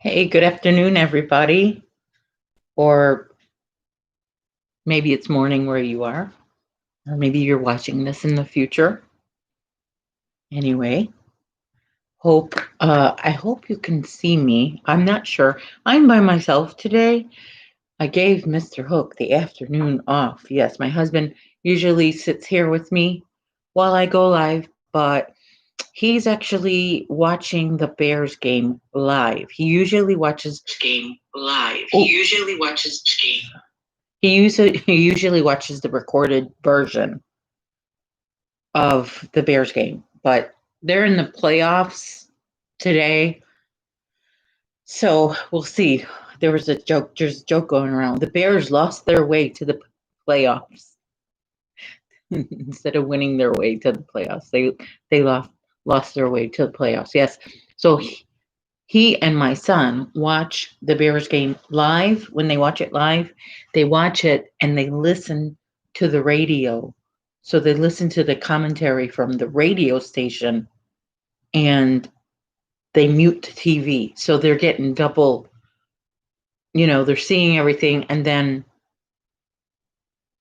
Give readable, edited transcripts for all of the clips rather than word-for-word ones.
Hey, good afternoon, everybody. Or maybe it's morning where you are, or maybe you're watching this in the future. Anyway, I hope you can see me. I'm not sure. I'm by myself today. I gave Mr. Hook the afternoon off. Yes, my husband usually sits here with me while I go live, but he's actually watching the Bears game live. He usually watches game live. He usually watches game. He usually watches the recorded version of the Bears game, but they're in the playoffs today, so we'll see. There's a joke going around. The Bears lost their way to the playoffs instead of winning their way to the playoffs. They lost their way to the playoffs. Yes. So he and my son watch the Bears game live. When they watch it live, they watch it and they listen to the radio. So they listen to the commentary from the radio station and they mute the TV. So they're getting double, they're seeing everything and then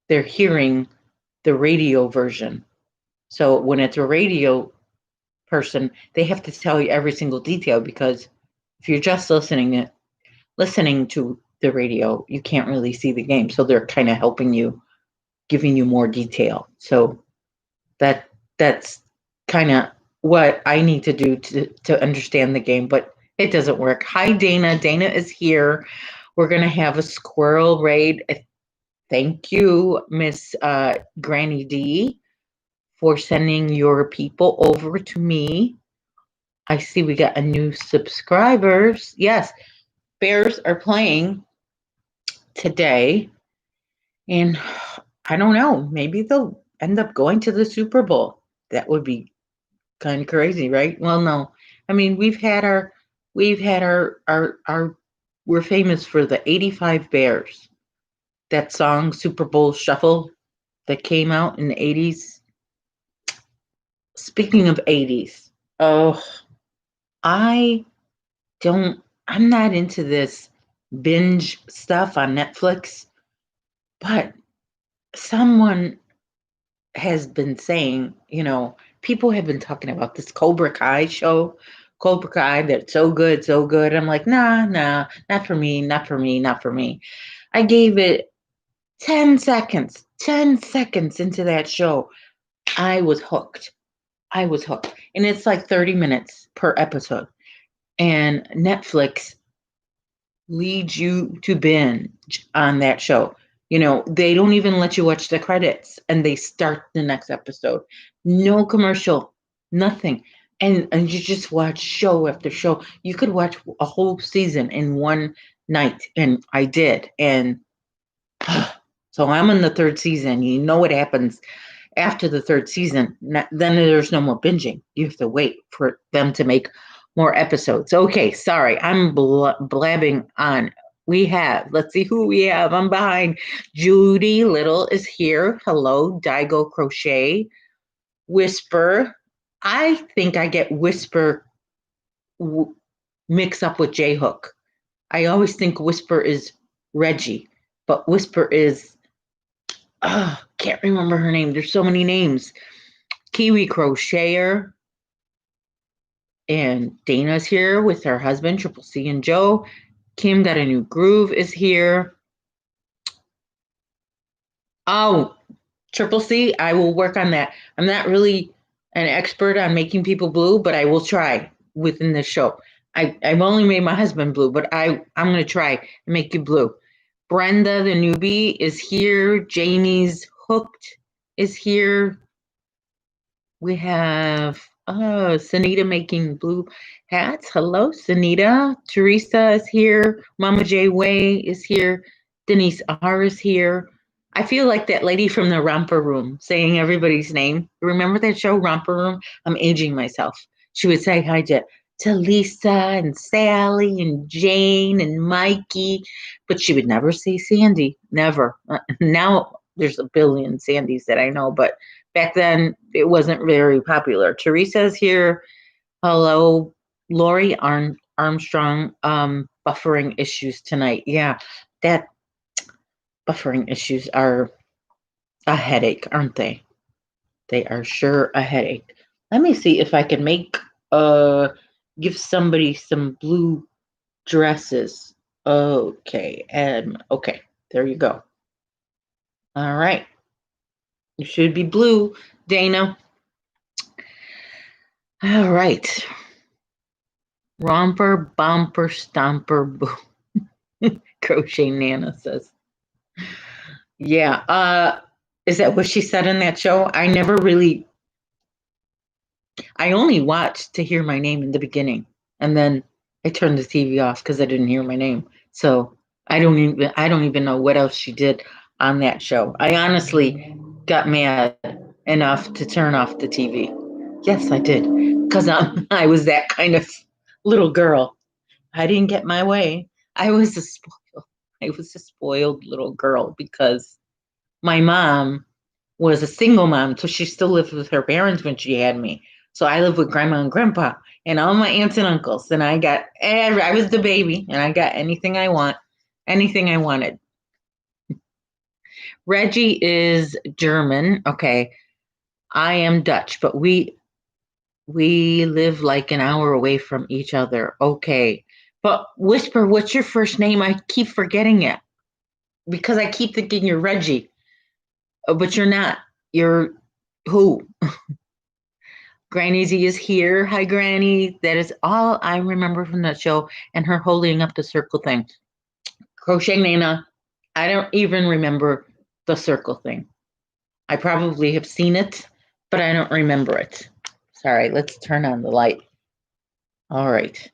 they're hearing the radio version. So when it's a radio person, they have to tell you every single detail because if you're just listening to the radio, you can't really see the game. So they're kind of helping you, giving you more detail. So that's kind of what I need to do to understand the game, but it doesn't work. Hi, Dana. Dana is here. We're going to have a squirrel raid. Thank you, Miss Granny D, for sending your people over to me. I see we got a new subscribers. Yes, Bears are playing today, and I don't know, maybe they'll end up going to the Super Bowl. That would be kind of crazy, right? Well, no. I mean, we're famous for the 85 Bears. That song Super Bowl Shuffle that came out in the 80s. Speaking of 80s, oh, I'm not into this binge stuff on Netflix, but someone has been saying, people have been talking about this Cobra Kai show, Cobra Kai, that's so good, so good. I'm like, nah, not for me, not for me, not for me. I gave it 10 seconds into that show. I was hooked. And it's like 30 minutes per episode. And Netflix leads you to binge on that show. They don't even let you watch the credits and they start the next episode. No commercial, nothing. And you just watch show after show. You could watch a whole season in one night. And I did. And so I'm in the third season. You know what happens after the third season. Then there's no more binging. You have to wait for them to make more episodes. Okay, sorry. I'm blabbing on. Let's see who we have. I'm behind. Judy Little is here. Hello, Daigo Crochet. Whisper. I think I get Whisper mixed up with J Hook. I always think Whisper is Reggie, but Whisper is, can't remember her name. There's so many names. Kiwi Crocheter. And Dana's here with her husband, Triple C and Joe. Kim Got a New Groove is here. Oh, Triple C, I will work on that. I'm not really an expert on making people blue, but I will try within this show. I've only made my husband blue, but I'm going to try and make you blue. Brenda, the newbie, is here. Jamie's Hooked is here. We have Sunita making blue hats. Hello, Sunita. Teresa is here. Mama J Way is here. Denise R is here. I feel like that lady from the Romper Room saying everybody's name. Remember that show, Romper Room? I'm aging myself. She would say hi to Lisa and Sally and Jane and Mikey, but she would never say Sandy. Never. Now there's a billion Sandys that I know, but back then it wasn't very popular. Teresa's here. Hello. Lori Armstrong, buffering issues tonight. Yeah, that buffering issues are a headache, aren't they? They are sure a headache. Let me see if I can make give somebody some blue dresses. Okay, and okay, there you go. All right. You should be blue, Dana. All right. Romper, bumper, stomper, boo. Crochet Nana says. Yeah. Is that what she said in that show? I only watched to hear my name in the beginning. And then I turned the TV off because I didn't hear my name. So I don't even know what else she did on that show. I honestly got mad enough to turn off the TV. Yes, I did. Because I was that kind of little girl. I didn't get my way. I was a spoiled little girl because my mom was a single mom, so she still lived with her parents when she had me. So I lived with grandma and grandpa and all my aunts and uncles. And I was the baby and I got anything I wanted. Reggie is German. Okay. I am Dutch, but we live like an hour away from each other. Okay. But Whisper, what's your first name? I keep forgetting it because I keep thinking you're Reggie. But you're not. You're who? Granny Z is here. Hi, Granny. That is all I remember from that show and her holding up the circle thing. Crochet Nana, I don't even remember the circle thing. I probably have seen it, but I don't remember it. Sorry, let's turn on the light. All right.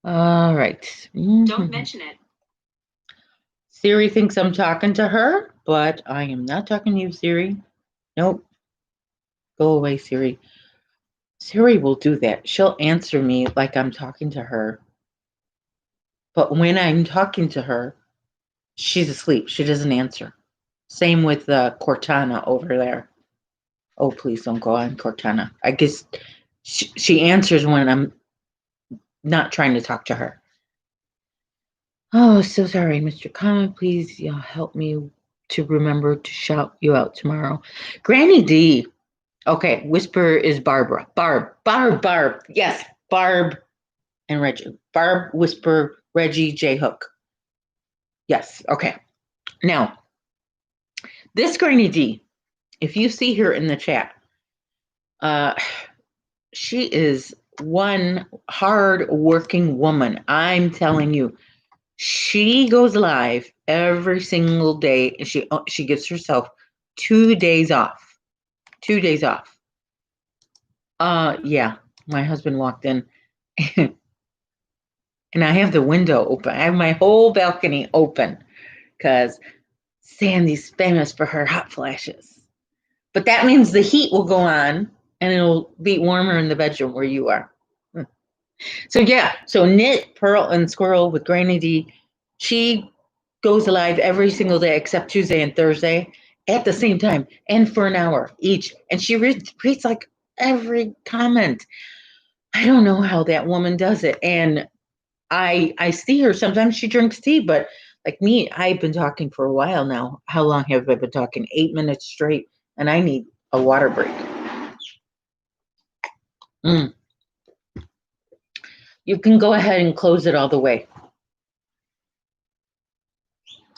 All right. Don't mention it. Siri thinks I'm talking to her, but I am not talking to you, Siri. Nope. Go away, Siri. Siri will do that. She'll answer me like I'm talking to her. But when I'm talking to her, she's asleep. She doesn't answer. Same with Cortana over there. Oh, please don't go on Cortana. I guess she answers when I'm not trying to talk to her. Oh, so sorry, Mr. Comic. Please help me to remember to shout you out tomorrow. Granny D. Okay, Whisper is Barbara. Barb. Yes, Barb and Reggie. Barb, Whisper, Reggie, J Hook. Yes, okay. Now, this Granny D, if you see her in the chat, she is one hard working woman. I'm telling you, she goes live every single day and she gives herself 2 days off. 2 days off. Yeah, my husband walked in and I have the window open. I have my whole balcony open because Sandy's famous for her hot flashes. But that means the heat will go on and it'll be warmer in the bedroom where you are. So yeah, so Knit, Pearl, and Squirrel with Granny D, she goes live every single day except Tuesday and Thursday at the same time and for an hour each. And she reads like every comment. I don't know how that woman does it. And I see her sometimes she drinks tea, but like me, I've been talking for a while now. How long have I been talking? 8 minutes straight, and I need a water break. You can go ahead and close it all the way.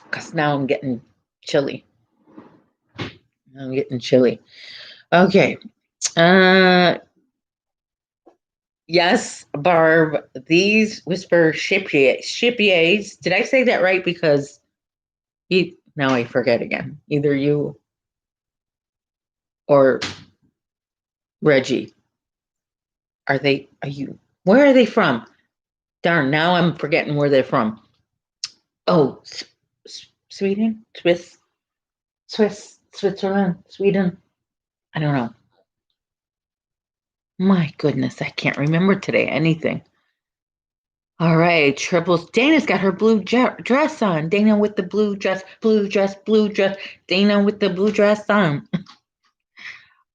Because now I'm getting chilly. Okay. Yes, Barb, these Whisper shipiers. Did I say that right? Because now I forget again. Either you or Reggie. Are you? Where are they from? Darn, now I'm forgetting where they're from. Oh, Sweden? Switzerland, Sweden. I don't know. My goodness, I can't remember today anything. All right, triples. Dana's got her blue dress on. Dana with the blue dress. Dana with the blue dress on.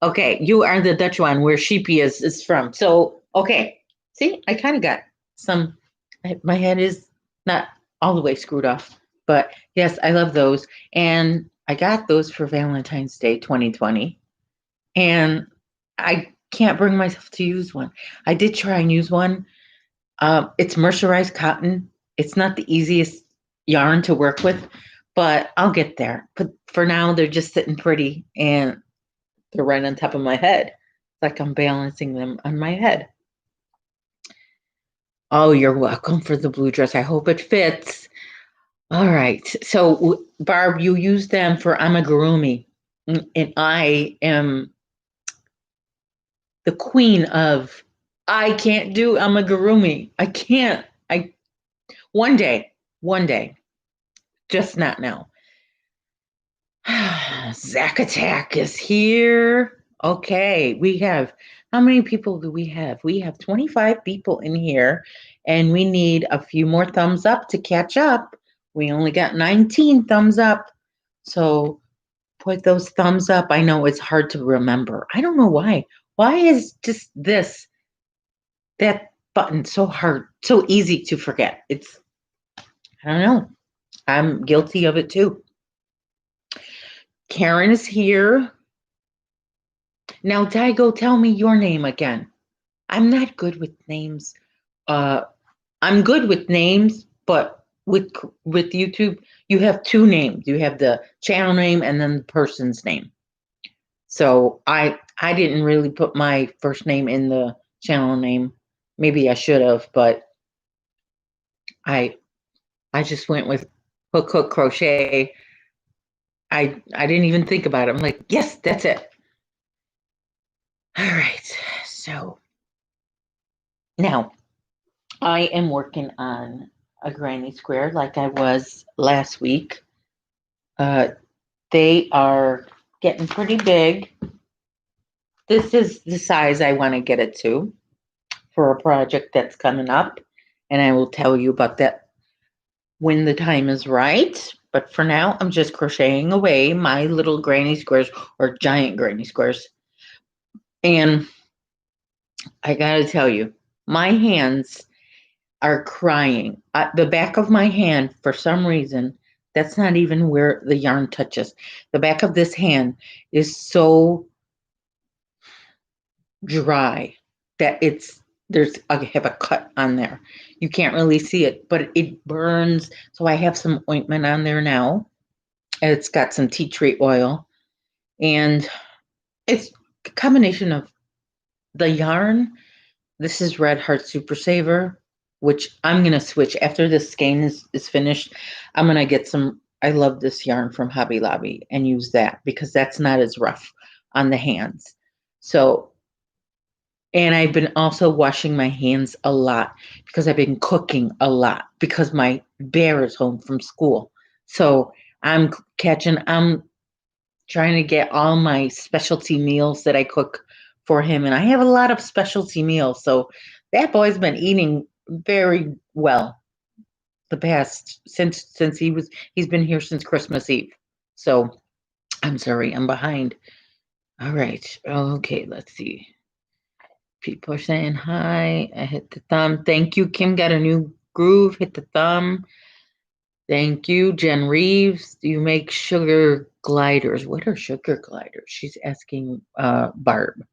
Okay, you are the Dutch one where Sheepy is from. So, okay. See, I kind of got my head is not all the way screwed off, but yes, I love those. And I got those for Valentine's Day 2020. And I can't bring myself to use one. I did try and use one. It's mercerized cotton. It's not the easiest yarn to work with, but I'll get there. But for now, they're just sitting pretty and they're right on top of my head. It's like I'm balancing them on my head. Oh, you're welcome for the blue dress. I hope it fits. All right. So, Barb, you use them for amigurumi, and I am the queen of. I can't do amigurumi. I can't. One day, just not now. Zack Attack is here. Okay, we have, how many people do we have? We have 25 people in here, and we need a few more thumbs up to catch up. We only got 19 thumbs up. So put those thumbs up. I know it's hard to remember. I don't know why. Why is just that button so hard, so easy to forget? I don't know. I'm guilty of it too. Karen is here. Now, Daigo, tell me your name again. I'm not good with names. I'm good with names, but with YouTube, you have two names. You have the channel name and then the person's name. So I didn't really put my first name in the channel name. Maybe I should have, but I just went with Hook Crochet. I didn't even think about it. I'm like, yes, that's it. All right. So now I am working on a granny square like I was last week. They are getting pretty big. This is the size I want to get it to for a project that's coming up. And I will tell you about that when the time is right. But for now, I'm just crocheting away my little granny squares or giant granny squares. And I got to tell you, my hands are crying. The back of my hand, for some reason, that's not even where the yarn touches. The back of this hand is so dry that I have a cut on there. You can't really see it, but it burns. So I have some ointment on there now. It's got some tea tree oil, and it's a combination of the yarn. This is Red Heart Super Saver, which I'm going to switch after this skein is finished. I'm going to get some, I love this yarn from Hobby Lobby, and use that because that's not as rough on the hands. So, and I've been also washing my hands a lot because I've been cooking a lot because my bear is home from school. So I'm trying to get all my specialty meals that I cook for him. And I have a lot of specialty meals. So that boy's been eating very well the past since he's been here since Christmas Eve. So I'm sorry, I'm behind. All right. Okay, let's see. People are saying hi. I hit the thumb. Thank you. Kim got a new groove. Hit the thumb. Thank you. Jen Reeves. Do you make sugar gliders? What are sugar gliders? She's asking Barb.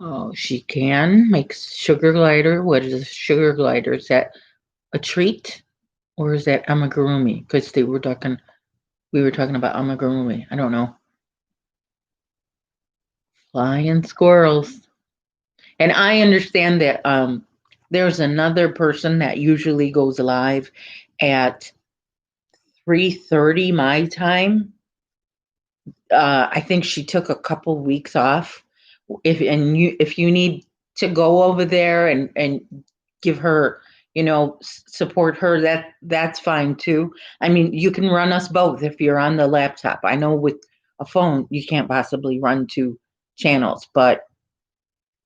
Oh, she can make sugar glider. What is a sugar glider? Is that a treat or is that amigurumi? Because we were talking about amigurumi. I don't know. Flying squirrels. And I understand that there's another person that usually goes live at 3:30 my time. I think she took a couple weeks off. If you need to go over there and give her, support her, that's fine too. I mean, you can run us both if you're on the laptop. I know with a phone you can't possibly run two channels, but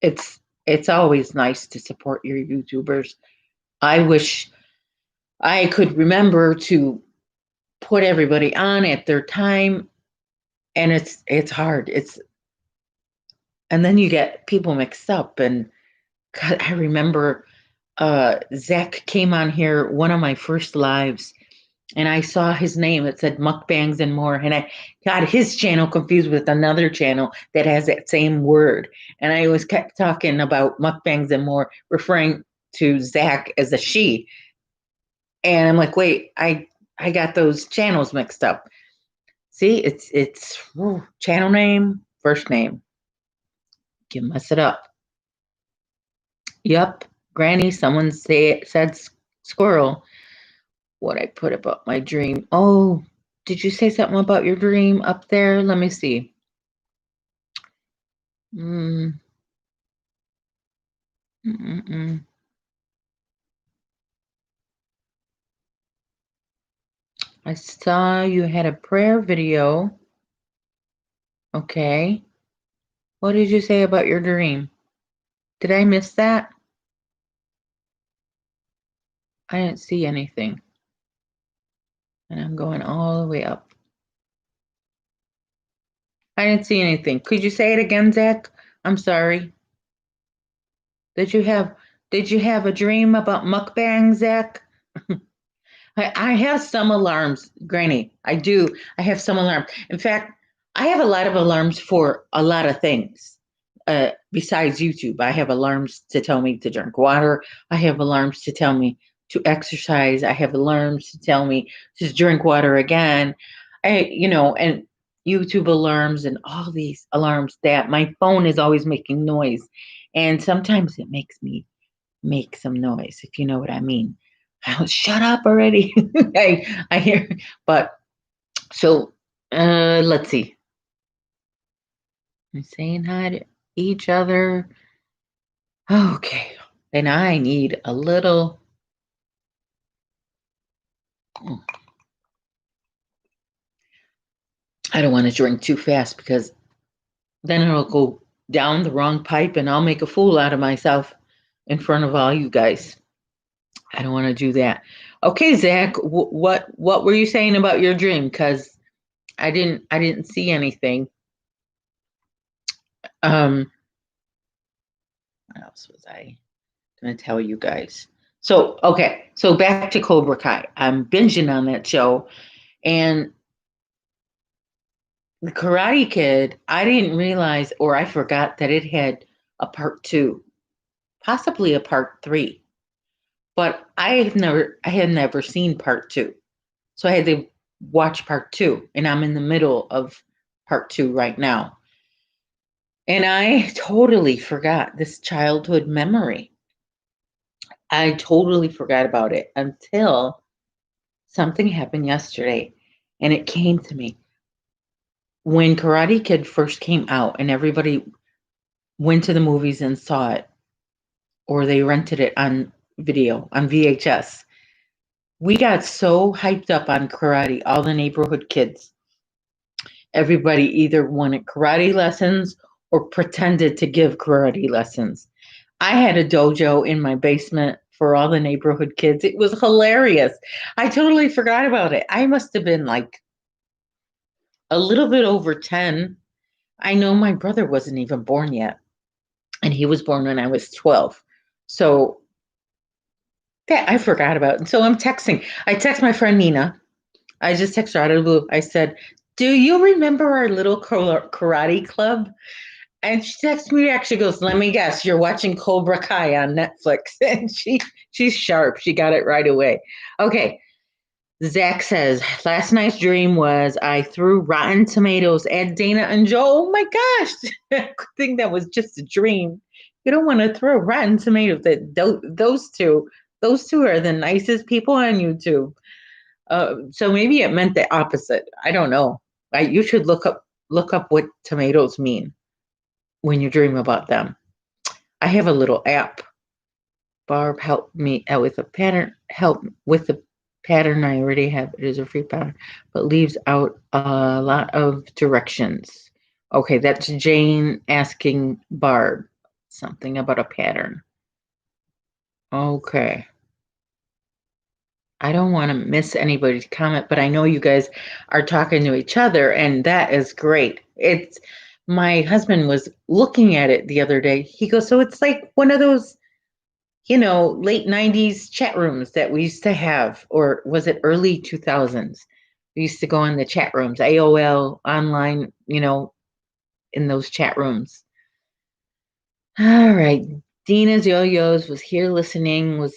it's always nice to support your YouTubers. I wish I could remember to put everybody on at their time, and it's hard. And then you get people mixed up. And God, I remember Zach came on here, one of my first lives, and I saw his name. It said Mukbangs and More, and I got his channel confused with another channel that has that same word. And I always kept talking about Mukbangs and More, referring to Zach as a she. And I'm like, wait, I got those channels mixed up. See, it's channel name, first name. Can mess it up. Yup, Granny, someone said squirrel. What I put about my dream. Oh, did you say something about your dream up there? Let me see. Mm, mm-mm. I saw you had a prayer video. Okay. What did you say about your dream? Did I miss that? I didn't see anything. And I'm going all the way up. I didn't see anything. Could you say it again, Zach? I'm sorry. Did you have a dream about mukbang, Zach? I have some alarms, Granny. I do. I have some alarms. In fact, I have a lot of alarms for a lot of things. Besides YouTube, I have alarms to tell me to drink water. I have alarms to tell me to exercise. I have alarms to tell me to drink water again. And YouTube alarms and all these alarms that my phone is always making noise. And sometimes it makes me make some noise, if you know what I mean. Shut up already. I hear, but so let's see. I'm saying hi to each other. Okay. And I need a little. I don't want to drink too fast because then it'll go down the wrong pipe and I'll make a fool out of myself in front of all you guys. I don't want to do that. Okay, Zach, what were you saying about your dream? Because I didn't see anything. What else was I going to tell you guys? So, okay, so back to Cobra Kai. I'm binging on that show, and the Karate Kid, I didn't realize, or I forgot that it had a part 2, possibly a part 3, but I had never seen part 2, so I had to watch part 2, and I'm in the middle of part 2 right now. And I totally forgot this childhood memory. I totally forgot about it until something happened yesterday and it came to me. When Karate Kid first came out and everybody went to the movies and saw it, or they rented it on video, on VHS, we got so hyped up on karate, all the neighborhood kids. Everybody either wanted karate lessons or pretended to give karate lessons. I had a dojo in my basement for all the neighborhood kids. It was hilarious. I totally forgot about it. I must have been like a little bit over 10. I know my brother wasn't even born yet, and he was born when I was 12. So that I forgot about. And so I'm texting. I text my friend Nina. I just text her out of the blue. I said, "Do you remember our little karate club?" And she texts me back. She goes, "Let me guess, you're watching Cobra Kai on Netflix." And she's sharp. She got it right away. Okay. Zach says, last night's dream was I threw rotten tomatoes at Dana and Joe. Oh my gosh. I think that was just a dream. You don't want to throw rotten tomatoes at those two. Those two are the nicest people on YouTube. So maybe it meant the opposite. I don't know. You should look up what tomatoes mean when you dream about them. I have a little app. Barb helped me out with a pattern. Help with the pattern I already have. It is a free pattern, but leaves out a lot of directions. Okay, that's Jane asking Barb something about a pattern. Okay. I don't want to miss anybody's comment, but I know you guys are talking to each other, and that is great. It's my husband was looking at it the other day. He goes, so it's like one of those late 90s chat rooms that we used to have, or was it early 2000s? We used to go in the chat rooms, AOL online, in those chat rooms. All right. Dina's Yo-Yos was here listening, was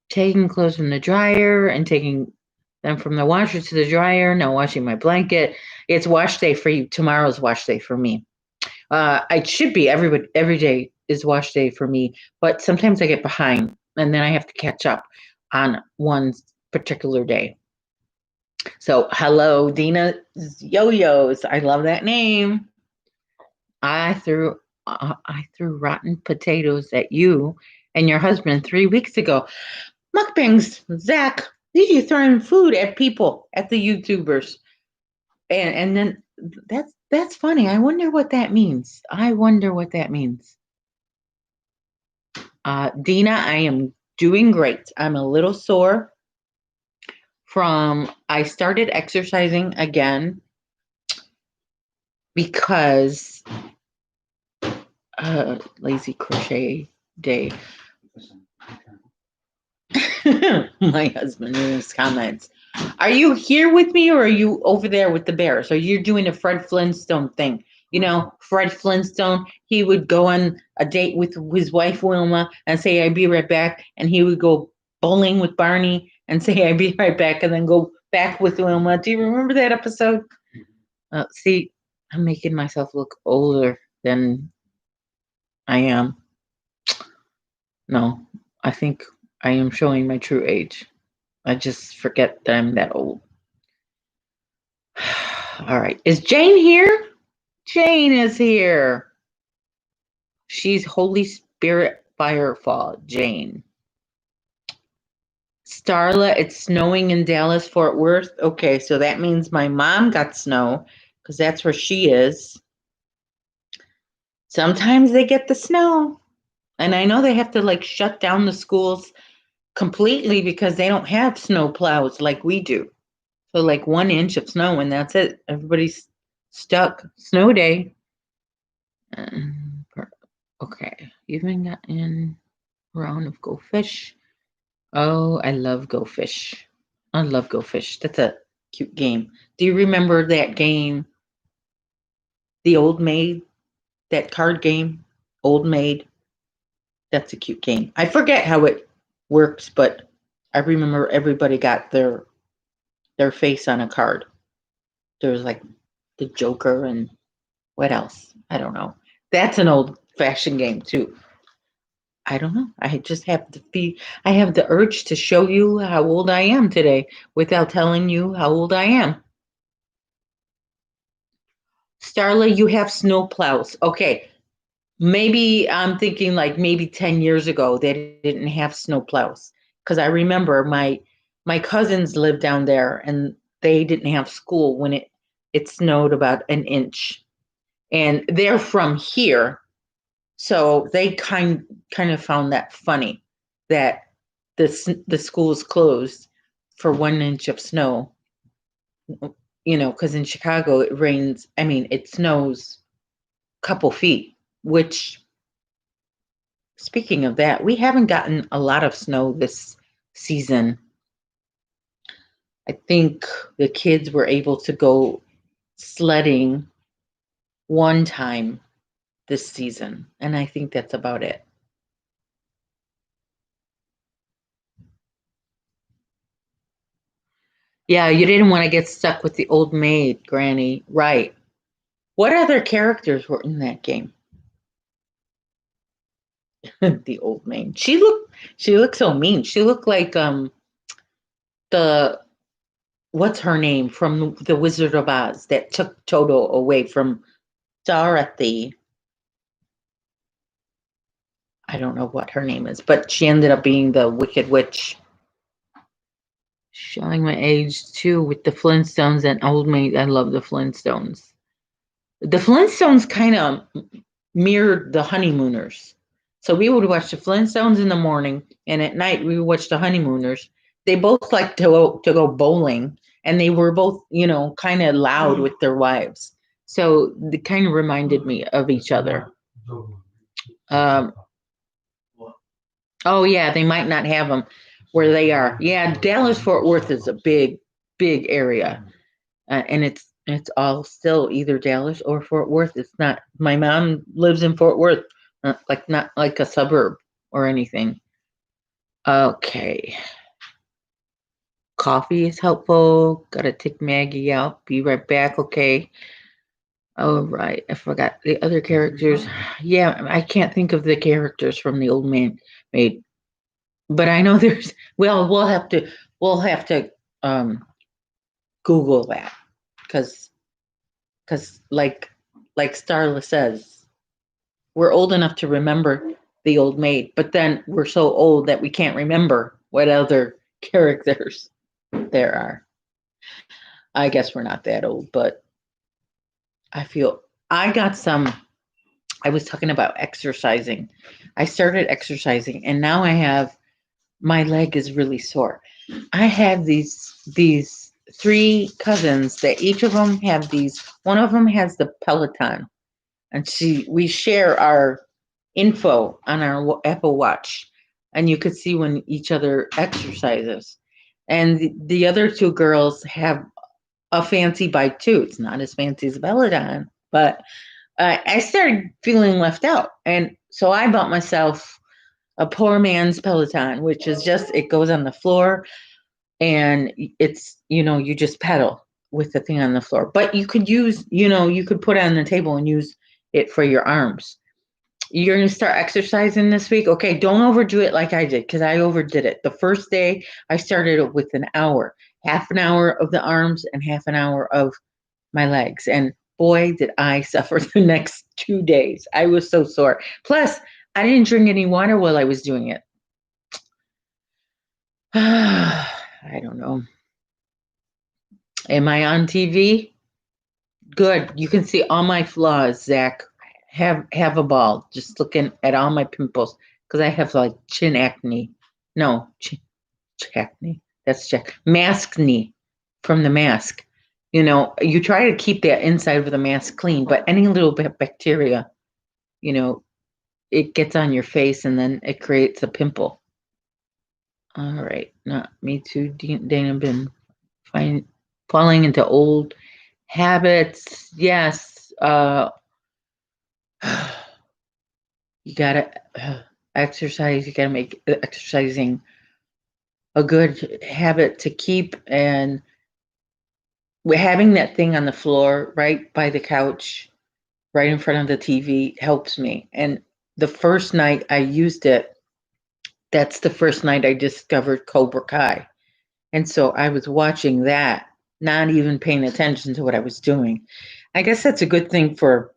taking clothes from the dryer and taking them from the washer to the dryer, now washing my blanket. It's wash day for you. Tomorrow's wash day for me. It should be every day is wash day for me, but sometimes I get behind and then I have to catch up on one particular day. So hello, Dina's Yo-Yos. I love that name. I threw rotten potatoes at you and your husband 3 weeks ago. Mukbangs, Zach. You throwing food at people, at the YouTubers, and then that's funny. I wonder what that means. Dina, I am doing great. I'm a little sore I started exercising again because lazy crochet day. My husband in his comments. Are you here with me or are you over there with the bears? Are you doing a Fred Flintstone thing? Fred Flintstone, he would go on a date with his wife, Wilma, and say, I'll be right back. And he would go bowling with Barney and say, I'll be right back. And then go back with Wilma. Do you remember that episode? See, I'm making myself look older than I am. No, I think I am showing my true age. I just forget that I'm that old. All right. Is Jane here? Jane is here. She's Holy Spirit Firefall, Jane. Starla, it's snowing in Dallas, Fort Worth. Okay, so that means my mom got snow because that's where she is. Sometimes they get the snow. And I know they have to shut down the schools completely because they don't have snow plows like we do. So 1 inch of snow and that's it. Everybody's stuck. Snow day. Okay. Even got in round of Go Fish. Oh, I love Go Fish. I love Go Fish. That's a cute game. Do you remember that game? The Old Maid? That card game? Old Maid? That's a cute game. I forget how it works, but I remember everybody got their face on a card. There was the Joker and what else? I don't know. That's an old-fashioned game too. I don't know. I just have I have the urge to show you how old I am today without telling you how old I am. Starla, you have snow plows. Okay. Maybe I'm thinking maybe 10 years ago they didn't have snow plows. Because I remember my cousins lived down there and they didn't have school when it snowed about an inch. And they're from here. So they kind of found that funny that the schools closed for 1 inch of snow. Because in Chicago it rains. I mean, it snows a couple feet. Which, speaking of that, we haven't gotten a lot of snow this season. I think the kids were able to go sledding one time this season, and I think that's about it. Yeah, you didn't want to get stuck with the old maid, Granny. Right. What other characters were in that game? The old maid. She looked so mean. She looked like the what's her name from the Wizard of Oz that took Toto away from Dorothy. I don't know what her name is, but she ended up being the Wicked Witch. Showing my age too with the Flintstones and Old Maid. I love the Flintstones. The Flintstones kind of mirrored the Honeymooners. So we would watch the Flintstones in the morning, and at night we would watch the Honeymooners. They both liked to go bowling, and they were both, kind of loud with their wives. So they kind of reminded me of each other. Oh yeah, they might not have them where they are. Yeah, Dallas Fort Worth is a big area, and it's all still either Dallas or Fort Worth. It's not. My mom lives in Fort Worth, not like a suburb or anything. Okay, coffee is helpful. Gotta take Maggie out. Be right back. Okay. Oh right, I forgot the other characters. Yeah, I can't think of the characters from the old man maid, but I know there's. Well, we'll have to um Google that because because like Starla says, we're old enough to remember the old maid, but then we're so old that we can't remember what other characters there are. I guess we're not that old, but I feel I got some. I was talking about exercising. I started exercising and now I have my leg is really sore. I have these three cousins that each of them have these. One of them has the Peloton, and we share our info on our Apple Watch, and you could see when each other exercises. And the other two girls have a fancy bike too. It's not as fancy as Peloton, but I started feeling left out, and so I bought myself a poor man's Peloton, which is just it goes on the floor and it's you just pedal with the thing on the floor. But you could use you could put it on the table and use it for your arms. You're going to start exercising this week. Okay, don't overdo it like I did because I overdid it. The first day I started it with an hour, half an hour of the arms and half an hour of my legs. And boy, did I suffer the next 2 days. I was so sore. Plus, I didn't drink any water while I was doing it. I don't know. Am I on TV? Good. You can see all my flaws, Zach. Have a ball. Just looking at all my pimples because I have like chin acne. No, chin acne. That's check. Mask knee from the mask. You try to keep that inside of the mask clean, but any little bit of bacteria, you know, it gets on your face and then it creates a pimple. All right. Not me too. Dana been fine, falling into old habits. Yes. You gotta exercise. You gotta make exercising a good habit to keep. And we're having that thing on the floor right by the couch, right in front of the TV helps me. And the first night I used it, that's the first night I discovered Cobra Kai. And so I was watching that, not even paying attention to what I was doing. I guess that's a good thing for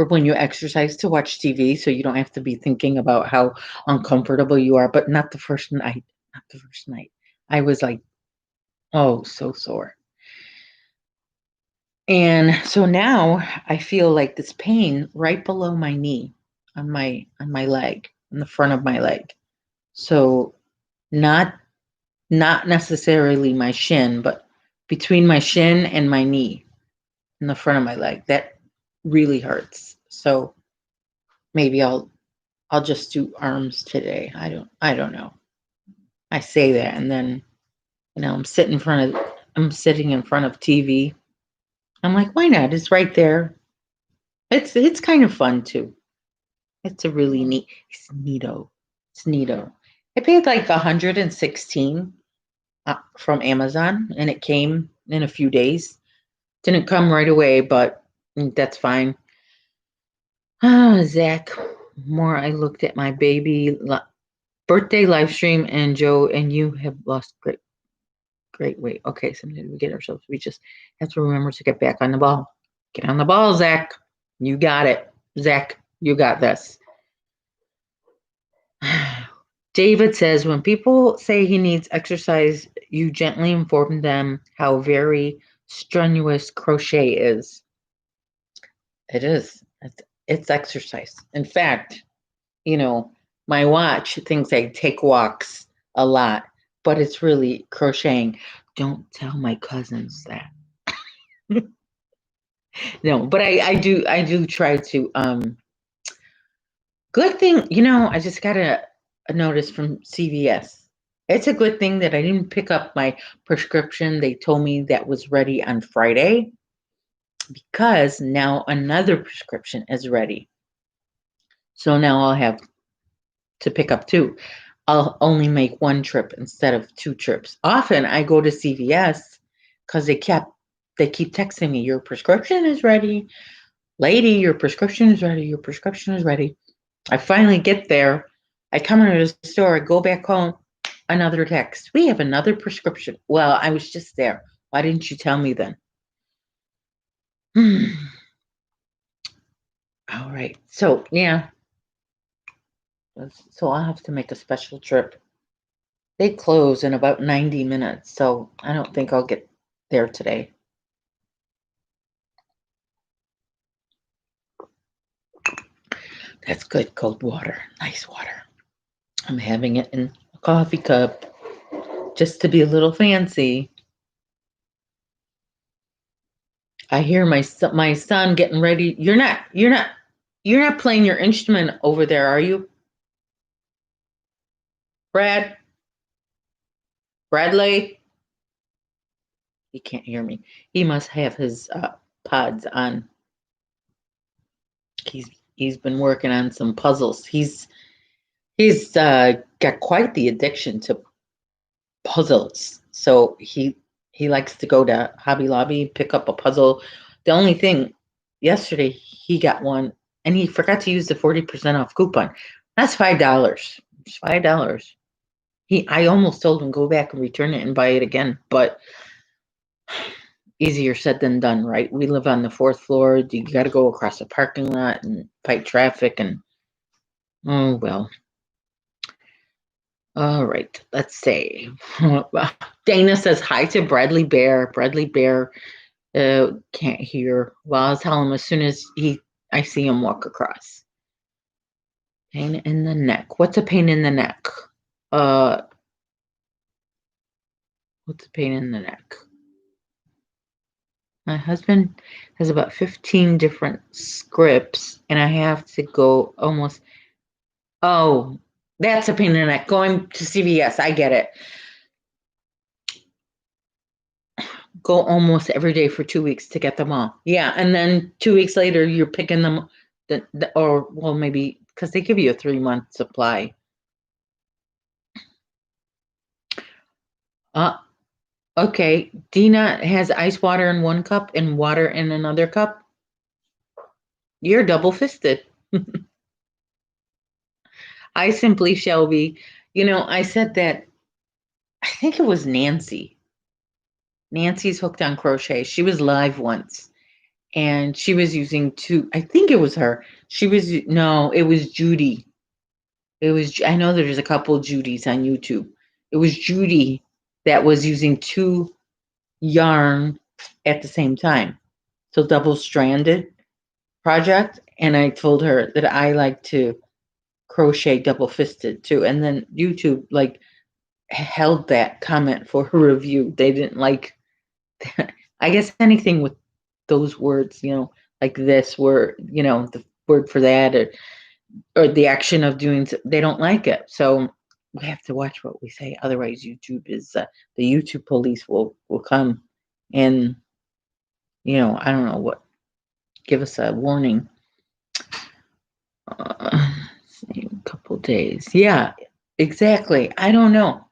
when you exercise to watch TV so you don't have to be thinking about how uncomfortable you are, but not the first night. Not the first night. I was like, oh, so sore. And so now I feel like this pain right below my knee on my leg, on the front of my leg. So not not necessarily my shin, but between my shin and my knee in the front of my leg. That really hurts. So maybe I'll just do arms today. I don't know. I say that and then I'm sitting in front of TV. I'm like, why not? It's right there. It's kind of fun too. It's a really it's neato. It's neato. I paid like 116 from Amazon and it came in a few days. Didn't come right away, but that's fine. Ah, Zach, more I looked at my baby birthday live stream and Joe and you have lost great weight. Okay, sometimes we get ourselves, we just have to remember to get back on the ball. Get on the ball, Zach. You got it. Zach, you got this. David says, when people say he needs exercise, you gently inform them how very strenuous crochet is. It is. It's exercise. In fact, you know, my watch thinks I take walks a lot, but it's really crocheting. Don't tell my cousins that. No, but I do try to good thing, I just gotta a notice from CVS. It's a good thing that I didn't pick up my prescription. They told me that was ready on Friday because now another prescription is ready. So now I'll have to pick up two. I'll only make one trip instead of two trips. Often I go to CVS because they keep texting me, your prescription is ready. Lady, your prescription is ready. Your prescription is ready. I finally get there. I come into the store, I go back home, another text. We have another prescription. Well, I was just there. Why didn't you tell me then? All right. So, yeah. So I'll have to make a special trip. They close in about 90 minutes, so I don't think I'll get there today. That's good, cold water. Nice water. I'm having it in a coffee cup just to be a little fancy. I hear my son getting ready. You're not playing your instrument over there, are you? Bradley? He can't hear me. He must have his pods on. He's been working on some puzzles. He's got quite the addiction to puzzles. So he likes to go to Hobby Lobby, pick up a puzzle. The only thing, yesterday he got one and he forgot to use the 40% off coupon. That's $5. It's $5. I almost told him go back and return it and buy it again, but easier said than done, right? We live on the 4th floor. You got to go across the parking lot and fight traffic, and oh well. All right, let's see. Dana says hi to Bradley Bear. Bradley Bear can't hear. Well, I'll tell him as soon as I see him walk across. Pain in the neck. What's a pain in the neck? What's a pain in the neck? My husband has about 15 different scripts, and I have to go almost. Oh, that's a pain in the neck. Going to CVS, I get it. Go almost every day for 2 weeks to get them all. Yeah, and then 2 weeks later, you're picking them, or well, maybe because they give you a 3-month supply. Okay. Dina has ice water in one cup and water in another cup. You're double fisted. I simply Shelby. I said that. I think it was Nancy. Nancy's hooked on crochet. She was live once and she was using two. I think it was her. No, it was Judy. I know there's a couple Judys on YouTube. It was Judy that was using two yarn at the same time. So double stranded project. And I told her that I like to crochet double fisted too. And then YouTube held that comment for her review. They didn't like I guess anything with those words, like this word, the word for that, or the action of doing, they don't like it. So we have to watch what we say. Otherwise, YouTube is the YouTube police will come and, I don't know what, give us a warning. Same couple days. Yeah, exactly. I don't know.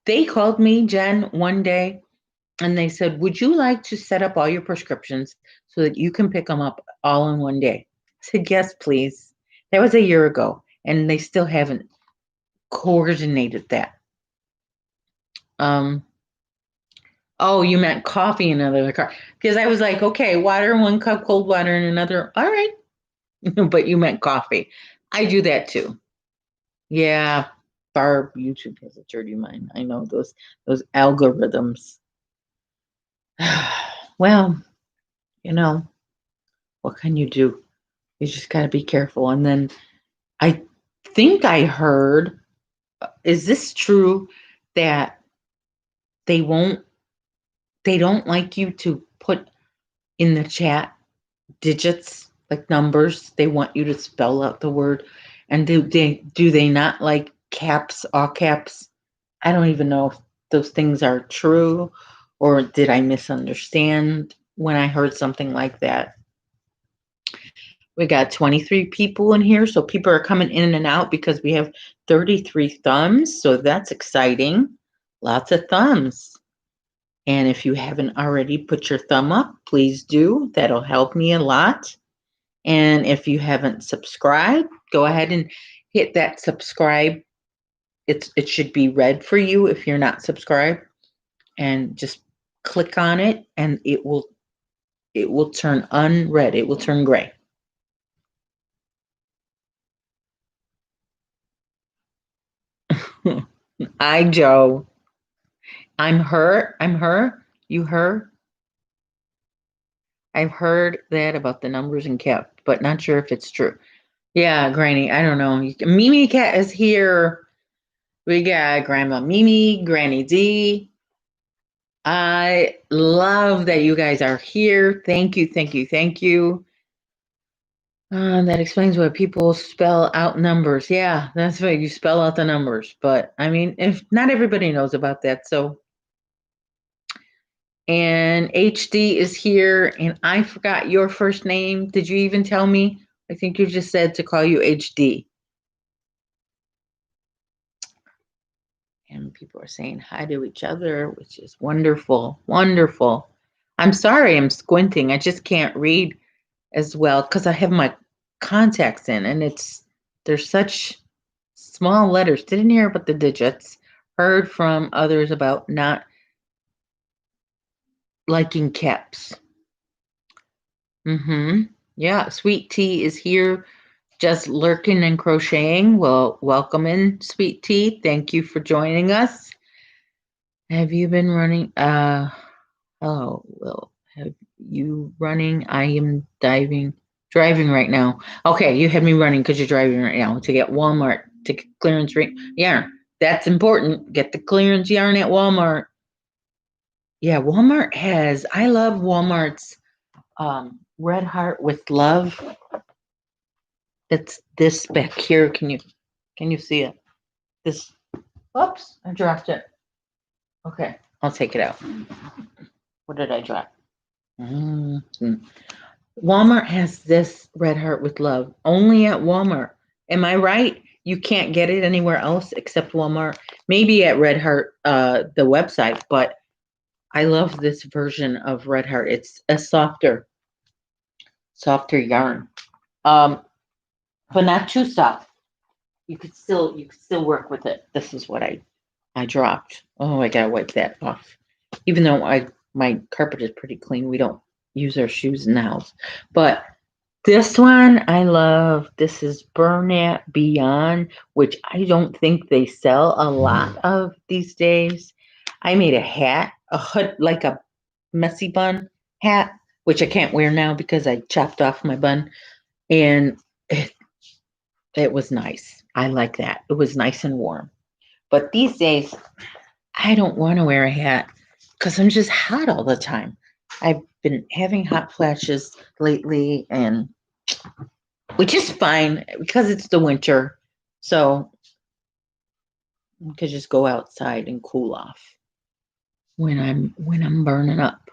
They called me, Jen, one day. And they said, would you like to set up all your prescriptions so that you can pick them up all in one day? I said, yes, please. That was a year ago, and they still haven't coordinated that. Oh, you meant coffee in another cup. Because I was like, okay, water in one cup, cold water in another. All right. But you meant coffee. I do that too. Yeah. Barb, YouTube has a dirty mind. I know those algorithms. Well, what can you do? You just got to be careful. And then I think I heard, is this true that they don't like you to put in the chat digits, like numbers? They want you to spell out the word. And do they not like caps, all caps. I don't even know if those things are true or did I misunderstand when I heard something like that. We got 23 people in here, so people are coming in and out because we have 33 thumbs, so that's exciting. Lots of thumbs. And if you haven't already put your thumb up, please do. That'll help me a lot. And if you haven't subscribed, go ahead and hit that subscribe. It should be red for you if you're not subscribed. And just click on it and it will turn unread. It will turn gray. Hi, Joe. I'm her. I'm her. You her. I've heard that about the numbers and kept, but not sure if it's true. Yeah, Granny. I don't know. Mimi Cat is here. We got Grandma Mimi, Granny D. I love that you guys are here. Thank you, thank you, thank you. That explains why people spell out numbers. Yeah, that's right. You spell out the numbers. But I mean, if not everybody knows about that, so. And HD is here, and I forgot your first name. Did you even tell me? I think you just said to call you HD. And people are saying hi to each other, which is wonderful, wonderful. I'm sorry, I'm squinting. I just can't read as well because I have my contacts in, and there's such small letters. Didn't hear about the digits. Heard from others about not liking caps. Yeah, Sweet Tea is here, just lurking and crocheting. Well, welcome in, Sweet Tea. Thank you for joining us. Have you been running? Hello, Will. Have you running? I am driving right now. Okay, you had me running because you're driving right now to get Walmart to get clearance yarn. That's important. Get the clearance yarn at Walmart. Yeah, Walmart has. I love Walmart's Red Heart with Love. It's this back here. Can you see it? This. Oops, I dropped it. Okay, I'll take it out. What did I drop? Walmart has this Red Heart with Love only at Walmart. Am I right? You can't get it anywhere else except Walmart. Maybe at Red Heart, the website, but I love this version of Red Heart. It's a softer yarn, but not too soft. You could still work with it. This is what I dropped. Oh, I gotta wipe that off. Even though my carpet is pretty clean, we don't use our shoes in the house. But this one I love. This is Bernat Beyond, which I don't think they sell a lot of these days. I made a hat, a hood, like a messy bun hat, which I can't wear now because I chopped off my bun, and it was nice. I like that. It was nice and warm. But these days, I don't want to wear a hat because I'm just hot all the time. I've been having hot flashes lately, and which is fine because it's the winter. So I could just go outside and cool off when I'm burning up.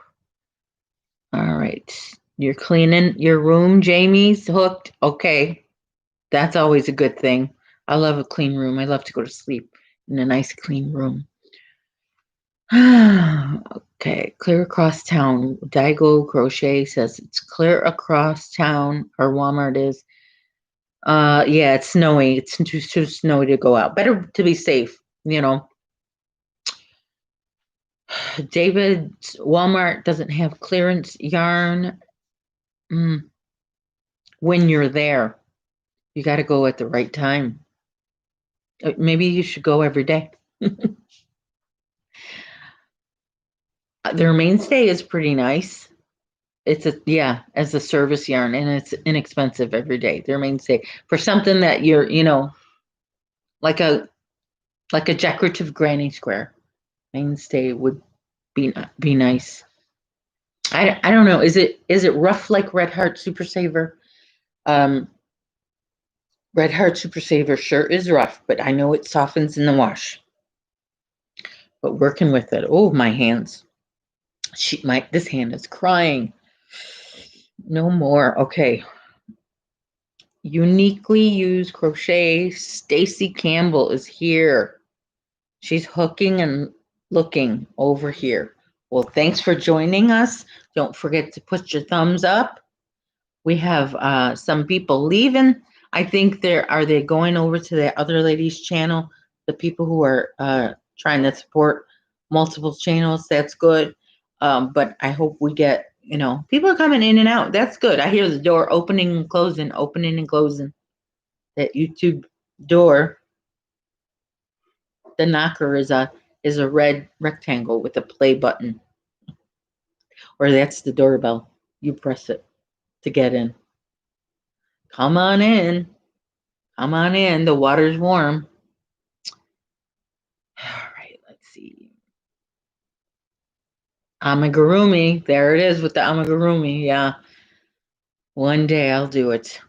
All right. You're cleaning your room, Jamie's hooked. Okay. That's always a good thing. I love a clean room. I love to go to sleep in a nice clean room. Okay, clear across town. Daigo Crochet says it's clear across town, or Walmart is. Yeah, it's snowy. It's too snowy to go out. Better to be safe, you know. David, Walmart doesn't have clearance yarn. When you're there, you got to go at the right time. Maybe you should go every day. Their mainstay is pretty nice. It's as a service yarn, and it's inexpensive every day. Their mainstay for something that you're, like a decorative granny square mainstay would be nice. I don't know. Is it rough like Red Heart Super Saver? Red Heart Super Saver sure is rough, but I know it softens in the wash. But working with it, oh, my hands. This hand is crying. No more. Okay. Uniquely Used Crochet. Stacy Campbell is here. She's hooking and looking over here. Well, thanks for joining us. Don't forget to put your thumbs up. We have some people leaving. I think they going over to the other lady's channel? The people who are trying to support multiple channels. That's good. But I hope we get, people are coming in and out. That's good. I hear the door opening and closing, opening and closing. That YouTube door, the knocker is a red rectangle with a play button. Or that's the doorbell. You press it to get in. Come on in. Come on in. The water's warm. All right, let's see. Amigurumi. There it is with the amigurumi. Yeah. One day I'll do it.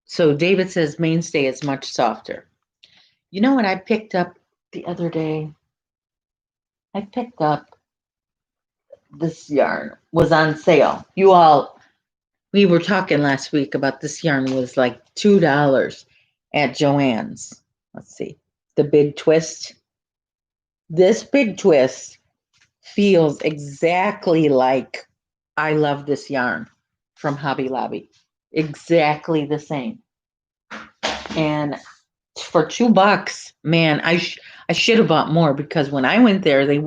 So David says mainstay is much softer. You know what I picked up the other day? I picked up this yarn. Was on sale. We were talking last week about this yarn was like $2 at Joann's. Let's see. The big twist. This big twist feels exactly like I love this yarn from Hobby Lobby. Exactly the same. And for $2, man, I should have bought more because when I went there, they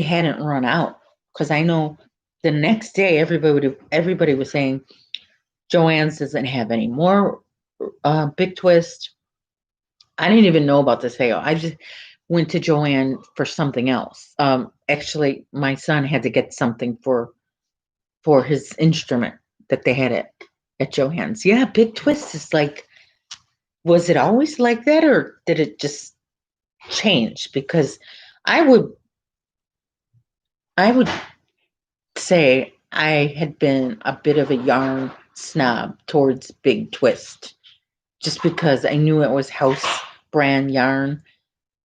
hadn't run out. Because I know the next day everybody was saying Joann's doesn't have any more big twist. I didn't even know about the sale. I just went to Joann for something else. Actually, my son had to get something for his instrument that they had at Joann's. Yeah, big twist is like, was it always like that or did it just change? Because I would say I had been a bit of a yarn snob towards big twist just because I knew it was house brand yarn.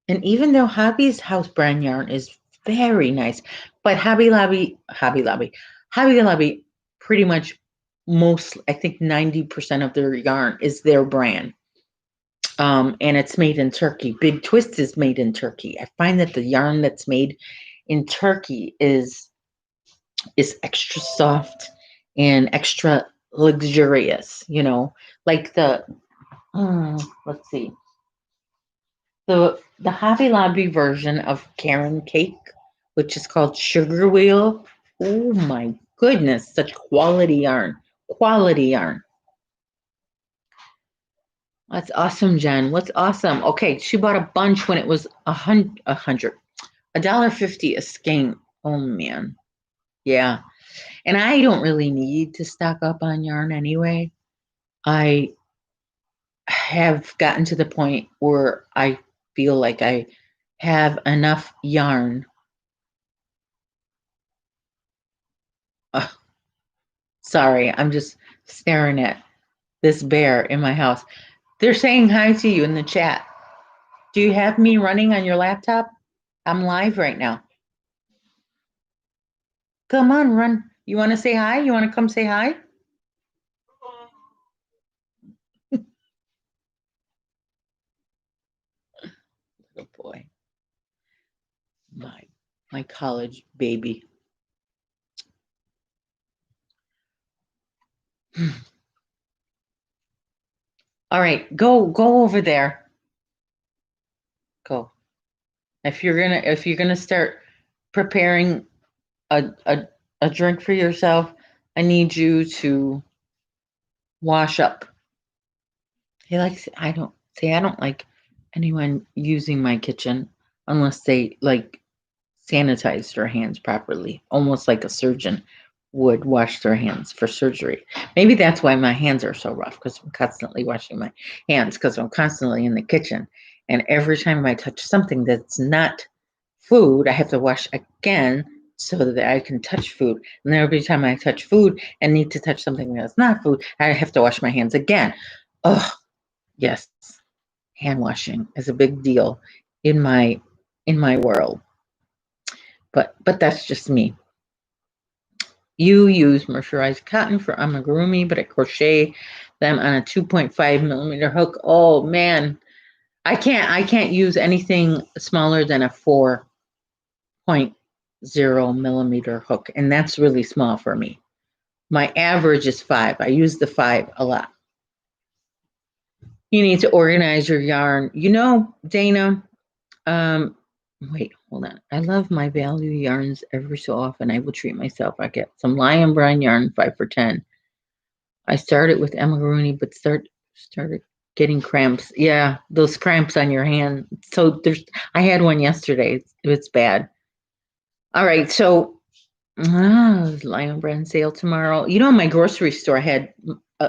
And even though Hobby's house brand yarn is very nice, but Hobby Lobby, pretty much I think 90% of their yarn is their brand. And it's made in Turkey. Big Twist is made in Turkey. I find that the yarn that's made in Turkey is extra soft and extra luxurious, like let's see. The Hobby Lobby version of Karen Cake, which is called Sugar Wheel. Oh my goodness, such quality yarn. Quality yarn. That's awesome, Jen. What's awesome? Okay, she bought a bunch when it was $1.50 a skein. Oh man. Yeah. And I don't really need to stock up on yarn anyway. I have gotten to the point where I feel like I have enough yarn. Sorry, I'm just staring at this bear in my house. They're saying hi to you in the chat. Do you have me running on your laptop? I'm live right now. Come on, run. You want to say hi? You want to come say hi? Little boy. My college baby. All right, go over there. Go. If you're gonna start preparing a drink for yourself, I need you to wash up. I don't like anyone using my kitchen unless they like sanitize their hands properly, almost like a surgeon would wash their hands for surgery. Maybe that's why my hands are so rough, because I'm constantly washing my hands, because I'm constantly in the kitchen. And every time I touch something that's not food, I have to wash again so that I can touch food. And then every time I touch food and need to touch something that's not food, I have to wash my hands again. Oh, yes. Hand washing is a big deal in my world. But that's just me. You use mercerized cotton for amigurumi, but I crochet them on a 2.5 millimeter hook. Oh man, I can't use anything smaller than a 4.0 millimeter hook, and that's really small for me. My average is 5. I use the 5 a lot. You need to organize your yarn. You know, Dana, wait, hold on. I love my value yarns every so often. I will treat myself. I get some Lion Brine yarn, 5 for 10. I started with amigurumi, but started getting cramps. Yeah, those cramps on your hand. So I had one yesterday. It's bad. All right, so Lion Brand sale tomorrow. You know, my grocery store had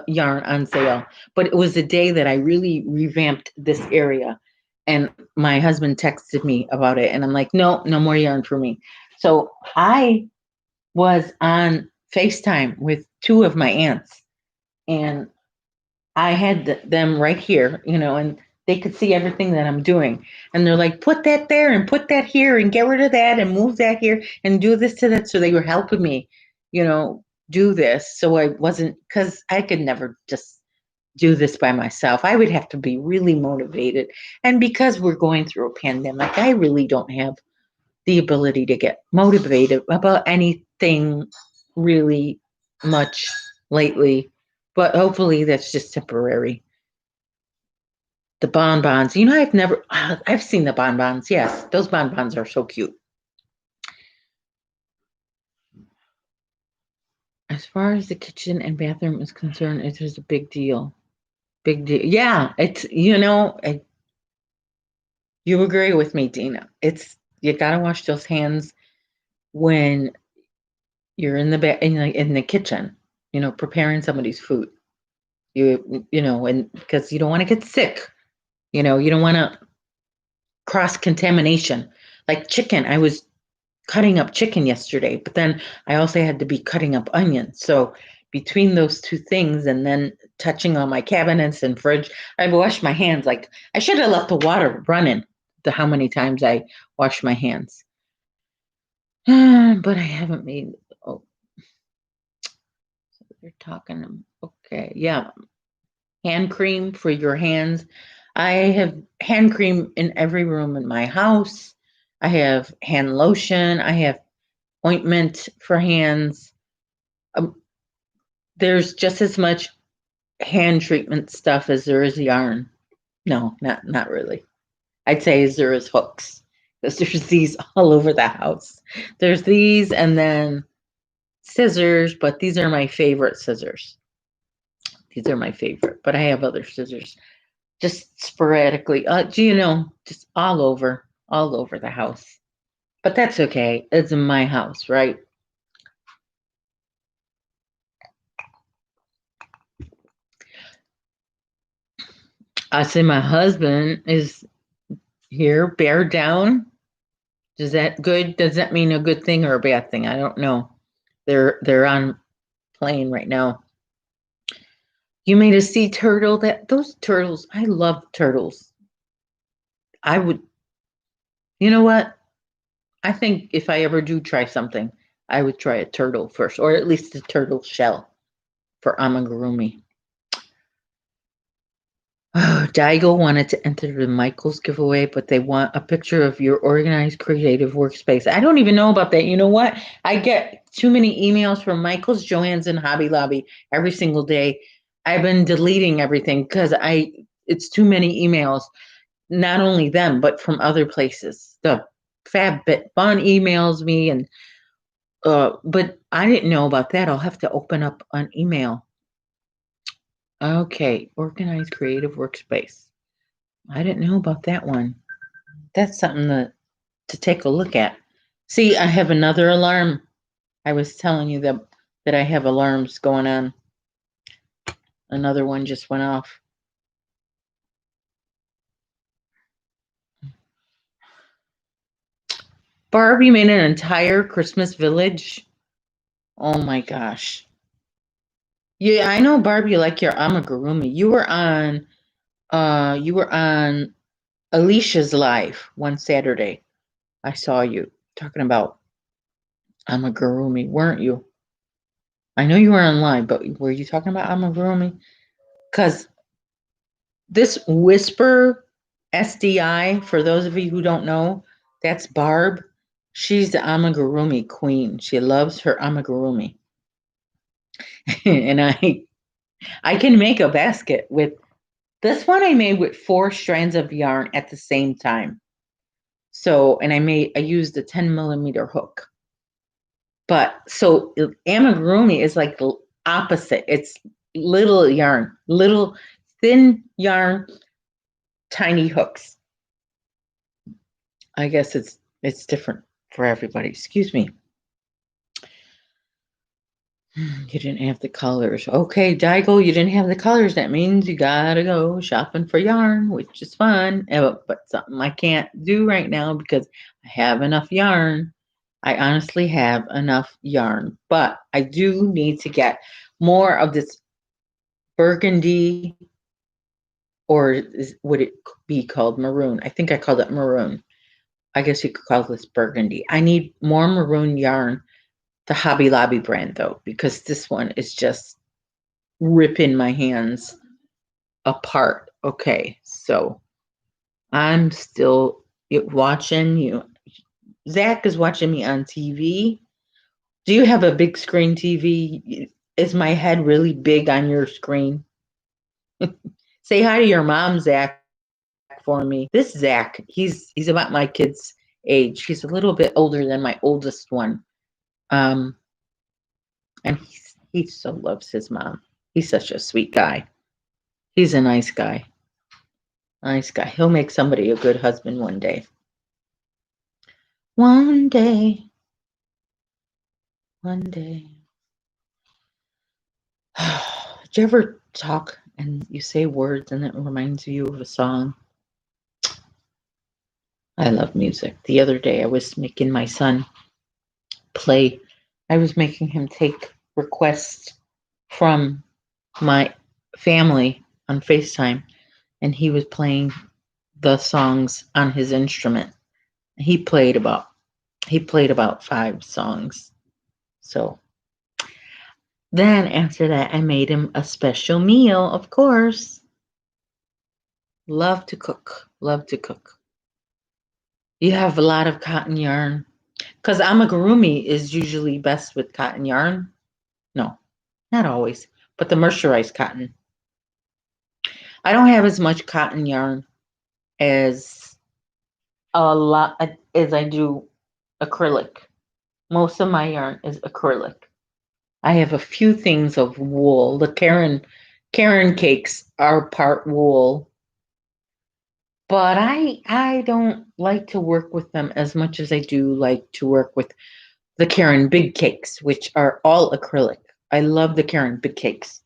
yarn on sale, but it was the day that I really revamped this area. And my husband texted me about it, and I'm like, no more yarn for me. So I was on FaceTime with 2 of my aunts, and I had them right here, and they could see everything that I'm doing. And they're like, put that there and put that here and get rid of that and move that here and do this to that. So they were helping me, do this. So I wasn't, because I could never just do this by myself. I would have to be really motivated. And because we're going through a pandemic, I really don't have the ability to get motivated about anything really much lately. But hopefully that's just temporary. The bonbons. I've seen the bonbons. Yes, those bonbons are so cute. As far as the kitchen and bathroom is concerned, it is a big deal. Big deal. Yeah, it's, you agree with me, Dina. You got to wash those hands when you're in the kitchen, preparing somebody's food. And because you don't want to get sick, you don't want to cross contamination. Like chicken, I was cutting up chicken yesterday, but then I also had to be cutting up onions. So between those 2 things and then touching on my cabinets and fridge, I washed my hands. Like I should have left the water running to how many times I wash my hands. But I haven't made, oh, so they're talking, okay, yeah. Hand cream for your hands. I have hand cream in every room in my house. I have hand lotion. I have ointment for hands. There's just as much hand treatment stuff as there is yarn. No, not really. I'd say as there is hooks, because there's these all over the house. There's these and then scissors, but these are my favorite scissors. These are my favorite, but I have other scissors just sporadically. Just all over the house. But that's okay. It's in my house, right? I say my husband is here, bear down. Is that good? Does that mean a good thing or a bad thing? I don't know. They're on plane right now. You made a sea turtle. Those turtles, I love turtles. I would, you know what? I think if I ever do try something, I would try a turtle first, or at least a turtle shell for amigurumi. Oh, Daigo wanted to enter the Michaels giveaway, but they want a picture of your organized creative workspace. I don't even know about that. You know what? I get too many emails from Michaels, Joann's, and Hobby Lobby every single day. I've been deleting everything because it's too many emails. Not only them, but from other places. The Fab Bit Bun emails me, and but I didn't know about that. I'll have to open up an email. Okay, organized creative workspace. I didn't know about that one. That's something to take a look at. See, I have another alarm. I was telling you that I have alarms going on. Another one just went off. Barbie made an entire Christmas village. Oh my gosh. Yeah, I know Barbie like your amigurumi. You were on Alicia's live one Saturday. I saw you talking about amigurumi, weren't you? I know you were on live, but were you talking about amigurumi? Because this Whisper SDI, for those of you who don't know, that's Barb. She's the amigurumi queen. She loves her amigurumi. And I can make a basket with this one. I made with 4 strands of yarn at the same time. So, and I used a 10mm hook. But so amigurumi is like the opposite. It's little yarn, little thin yarn, tiny hooks. I guess it's different for everybody. Excuse me. You didn't have the colors. Okay, Daigo, you didn't have the colors. That means you gotta go shopping for yarn, which is fun. But something I can't do right now because I have enough yarn. I honestly have enough yarn, but I do need to get more of this burgundy, or would it be called maroon? I think I called it maroon. I guess you could call this burgundy. I need more maroon yarn, the Hobby Lobby brand though, because this one is just ripping my hands apart. Okay, so I'm still watching you. Zach is watching me on TV. Do you have a big screen TV? Is my head really big on your screen? Say hi to your mom, Zach, for me. This Zach, he's about my kid's age. He's a little bit older than my oldest one. And he so loves his mom. He's such a sweet guy. He's a nice guy. Nice guy. He'll make somebody a good husband one day. One day. One day. Did you ever talk and you say words and it reminds you of a song? I love music. The other day I was making my son play. I was making him take requests from my family on FaceTime, and he was playing the songs on his instrument. He played about 5 songs. So then after that, I made him a special meal, of course. Love to cook. Love to cook. You have a lot of cotton yarn. Because amigurumi is usually best with cotton yarn. No, not always. But the mercerized cotton. I don't have as much cotton yarn as I do acrylic. Most of my yarn is acrylic. I have a few things of wool. The Karen cakes are part wool. But I don't like to work with them as much as I do like to work with the Karen big cakes, which are all acrylic. I love the Karen big cakes.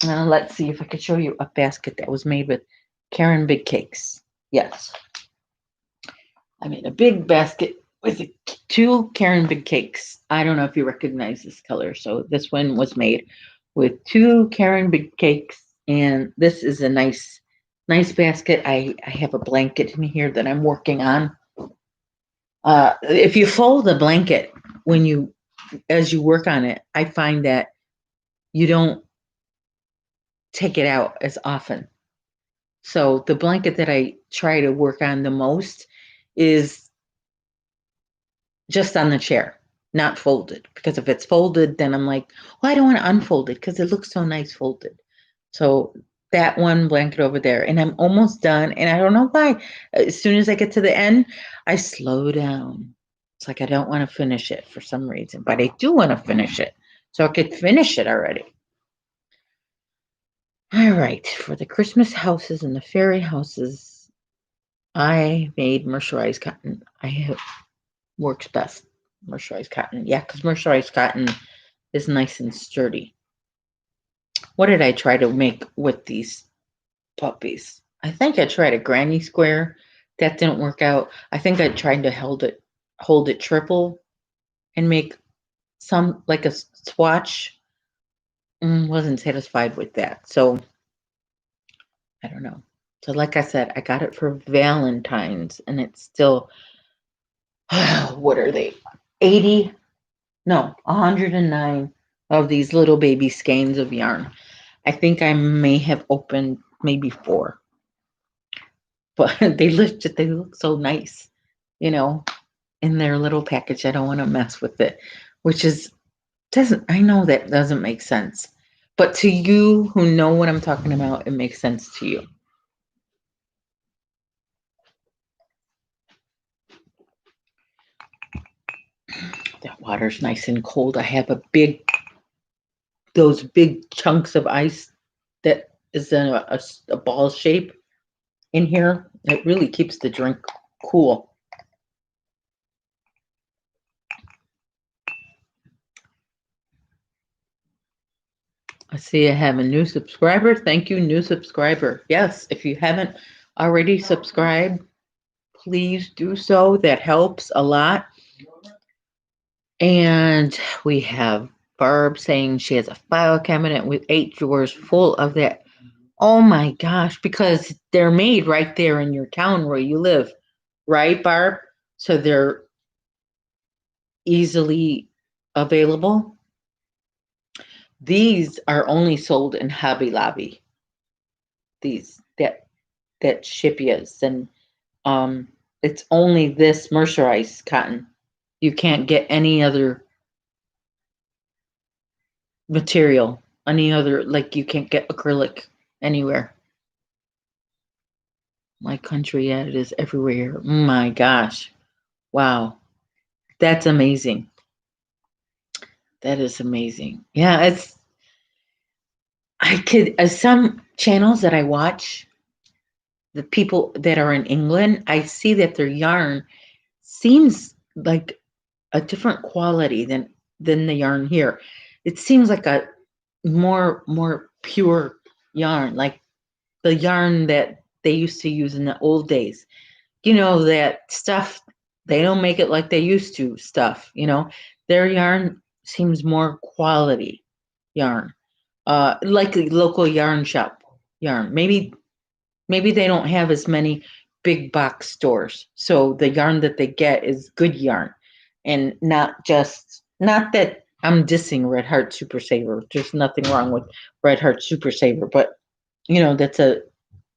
Let's see if I could show you a basket that was made with Karen big cakes. Yes. I made a big basket with 2 Karen big cakes. I don't know if you recognize this color. So this one was made with 2 Karen big cakes. And this is a nice basket. I have a blanket in here that I'm working on. If you fold the blanket as you work on it, I find that you don't take it out as often. So the blanket that I try to work on the most is just on the chair, not folded. Because if it's folded, then I'm like, well, I don't want to unfold it because it looks so nice folded. So that one blanket over there, and I'm almost done. And I don't know why. As soon as I get to the end, I slow down. It's like I don't want to finish it for some reason, but I do want to finish it. So I could finish it already. All right, for the Christmas houses and the fairy houses, I made mercerized cotton. Works best. Mercerized cotton. Yeah, because mercerized cotton is nice and sturdy. What did I try to make with these puppies? I think I tried a granny square. That didn't work out. I think I tried to hold it hold it triple and make some like a swatch. Wasn't satisfied with that. So I don't know. So like I said, I got it for Valentine's and it's still what are they? 80? No, 109 of these little baby skeins of yarn. I think I may have opened maybe 4. But they look so nice, you know, in their little package. I don't want to mess with it, which is doesn't I know that doesn't make sense. But to you who know what I'm talking about, it makes sense to you. That water's nice and cold. I have those big chunks of ice that is in a ball shape in here. It really keeps the drink cool. I see I have a new subscriber. Thank you, new subscriber. Yes, if you haven't already subscribed, please do so. That helps a lot. And we have Barb saying she has a file cabinet with 8 drawers full of that. Oh my gosh, because they're made right there in your town where you live, right, Barb? So they're easily available. These are only sold in Hobby Lobby. These that Shipias and it's only this mercerized cotton. You can't get any other material, any other like you can't get acrylic anywhere. My country, yeah, it is everywhere. My gosh. Wow. That's amazing. That is amazing. Yeah, it's I could some channels that I watch, the people that are in England, I see that their yarn seems like a different quality than the yarn here. It seems like a more pure yarn, like the yarn that they used to use in the old days. You know, that stuff, they don't make it like they used to stuff, you know. Their yarn seems more quality yarn. Like a local yarn shop yarn. Maybe they don't have as many big box stores. So the yarn that they get is good yarn and not that I'm dissing Red Heart Super Saver. There's nothing wrong with Red Heart Super Saver, but you know, that's a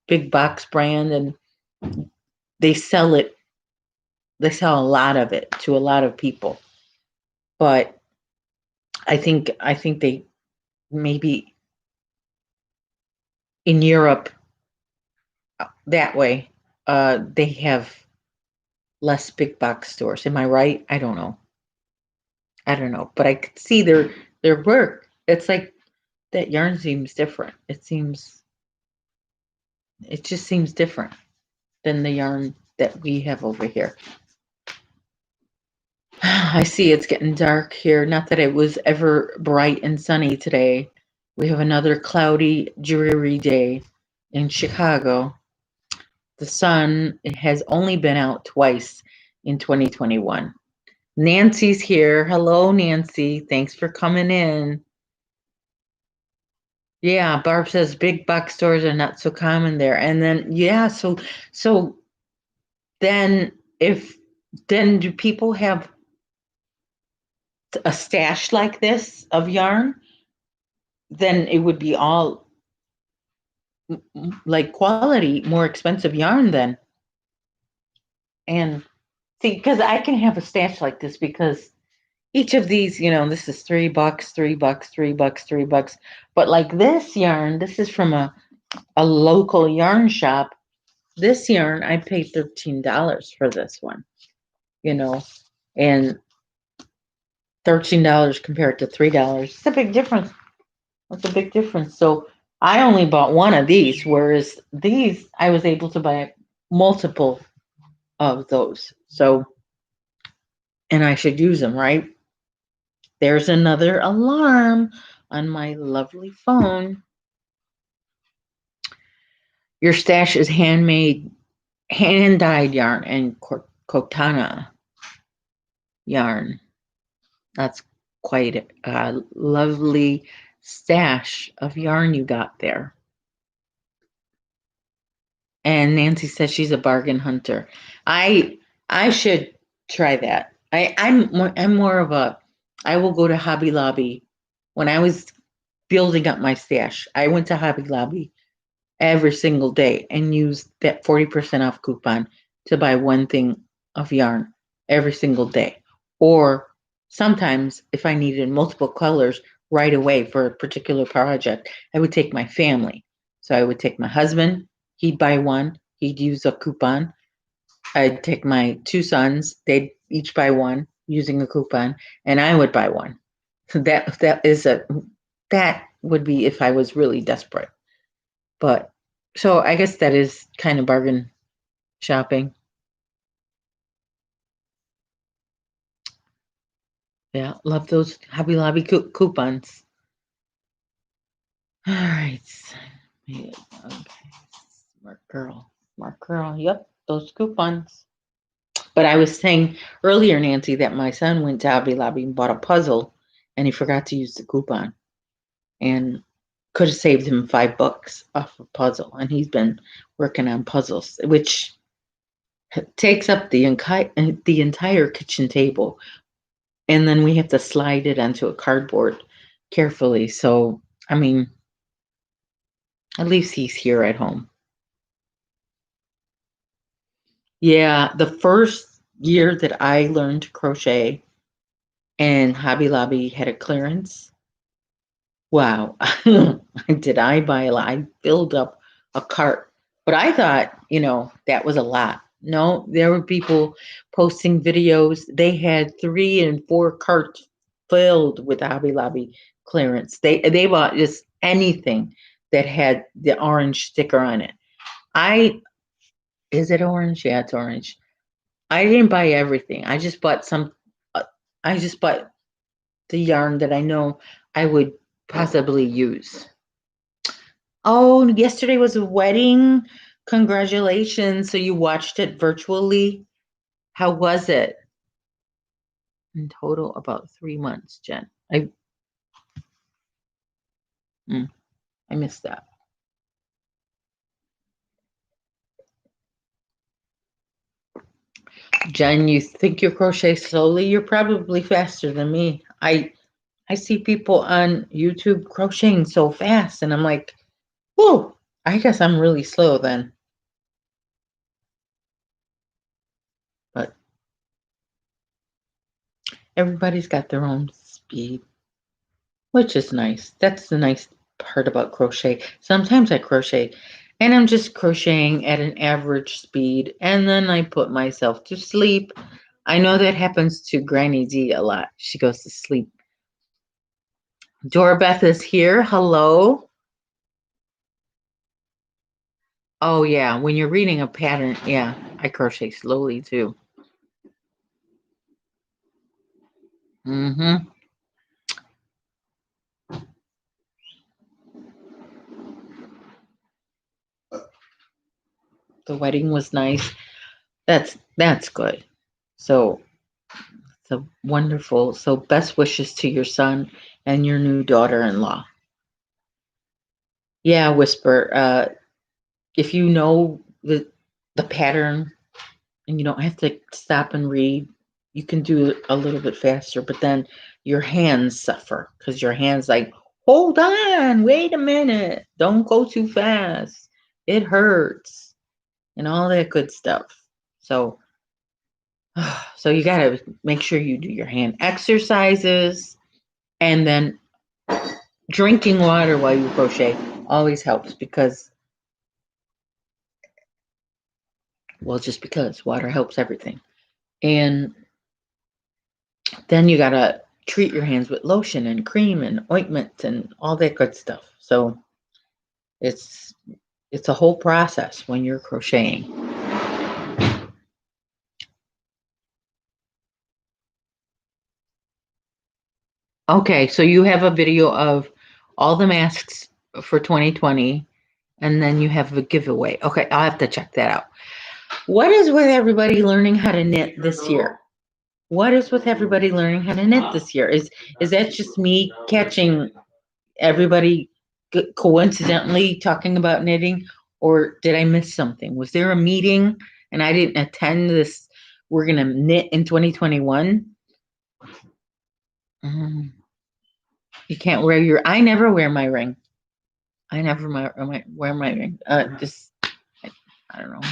big box brand and they sell it they sell a lot of it to a lot of people. But I think they maybe in Europe that way they have less big box stores. Am I right? I don't know. I don't know, but I could see their work. It's like that yarn seems different. It just seems different than the yarn that we have over here. I see it's getting dark here. Not that it was ever bright and sunny today. We have another cloudy, dreary day in Chicago. The sun has only been out twice in 2021. Nancy's here. Hello, Nancy. Thanks for coming in. Yeah, Barb says big box stores are not so common there. And then yeah, so then if then do people have a stash like this of yarn? Then it would be all like quality, more expensive yarn then. And see, because I can have a stash like this because each of these, you know, this is $3, $3, $3, $3. But like this yarn, this is from a local yarn shop. This yarn, I paid $13 for this one, you know, and $13 compared to $3. It's a big difference. That's a big difference. So I only bought one of these, whereas these I was able to buy multiple of those. So, and I should use them, right? There's another alarm on my lovely phone. Your stash is handmade, hand dyed yarn and Kotana. yarn. That's quite a lovely stash of yarn you got there. And Nancy says she's a bargain hunter. I should try that. I'm more of a, I will go to Hobby Lobby. When I was building up my stash, I went to Hobby Lobby every single day and used that 40% off coupon to buy one thing of yarn every single day. Or sometimes if I needed multiple colors right away for a particular project, I would take my family. So I would take my husband, he'd buy one, he'd use a coupon. I'd take my two sons, they'd each buy one using a coupon, and I would buy one. So that would be if I was really desperate. But so I guess that is kind of bargain shopping. Yeah, love those Hobby Lobby coupons. All right. Okay. Smart girl. Yep, those coupons. But I was saying earlier, Nancy, that my son went to Hobby Lobby and bought a puzzle, and he forgot to use the coupon, and could have saved him $5 off a puzzle. And he's been working on puzzles, which takes up the entire kitchen table, and then we have to slide it onto a cardboard carefully. So, I mean, at least he's here at home. Yeah, the first year that I learned to crochet and Hobby Lobby had a clearance, wow, did I buy a lot? I filled up a cart, but I thought, that was a lot. No, there were people posting videos. They had 3 and 4 carts filled with Hobby Lobby clearance. They bought just anything that had the orange sticker on it. Is it orange? Yeah, it's orange. I didn't buy everything. I just bought some. I just bought the yarn that I know I would possibly use. Oh, yesterday was a wedding. Congratulations. So you watched it virtually. How was it? In total, about 3 months, Jen. I missed that. Jen, you think you crochet slowly? You're probably faster than me. I see people on YouTube crocheting so fast, and I'm like, whoa, I guess I'm really slow then. But everybody's got their own speed, which is nice. That's the nice part about crochet. Sometimes I crochet and I'm just crocheting at an average speed, and then I put myself to sleep. I know that happens to Granny D a lot. She goes to sleep. Dora Beth is here. Hello. Oh, yeah. When you're reading a pattern, yeah, I crochet slowly too. Mm-hmm. The wedding was nice. That's good. So wonderful. So best wishes to your son and your new daughter-in-law. Yeah, Whisper. If you know the pattern and you don't have to stop and read, you can do it a little bit faster, but then your hands suffer because your hands like, hold on, wait a minute, don't go too fast. It hurts and all that good stuff. So so you got to make sure you do your hand exercises, and then drinking water while you crochet always helps because, well, just because water helps everything. And then you got to treat your hands with lotion and cream and ointment and all that good stuff. So it's a whole process when you're crocheting. Okay, so you have a video of all the masks for 2020, and then you have a giveaway. Okay, I'll have to check that out. What is with everybody learning how to knit this year? What is with everybody learning how to knit this year? Is that just me catching everybody coincidentally talking about knitting, or did I miss something? Was there a meeting and I didn't attend this? We're gonna knit in 2021. You can't wear your. I never wear my ring. I never wear my ring. Just I don't know.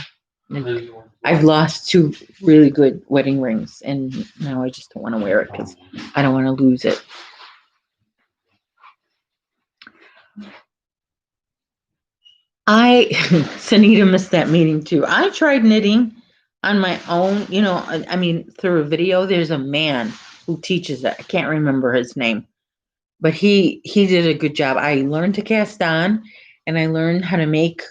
I've lost 2 really good wedding rings, and now I just don't want to wear it because I don't want to lose it. Sanita missed that meeting too. I tried knitting on my own, I mean, through a video. There's a man who teaches it. I can't remember his name, but he did a good job. I learned to cast on, and I learned how to make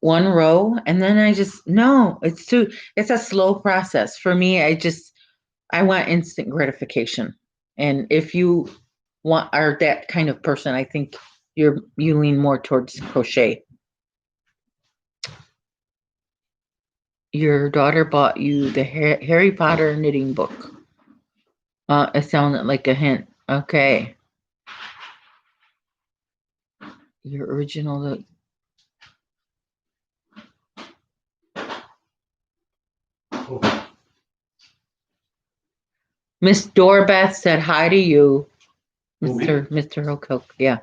1 row, and then it's a slow process for me. I want instant gratification. And if you are that kind of person, I think you lean more towards crochet. Your daughter bought you the Harry Potter knitting book. It sounded like a hint. Okay. Your original. Miss Dorbeth said hi to you, Mr. O'Kilk. Yeah.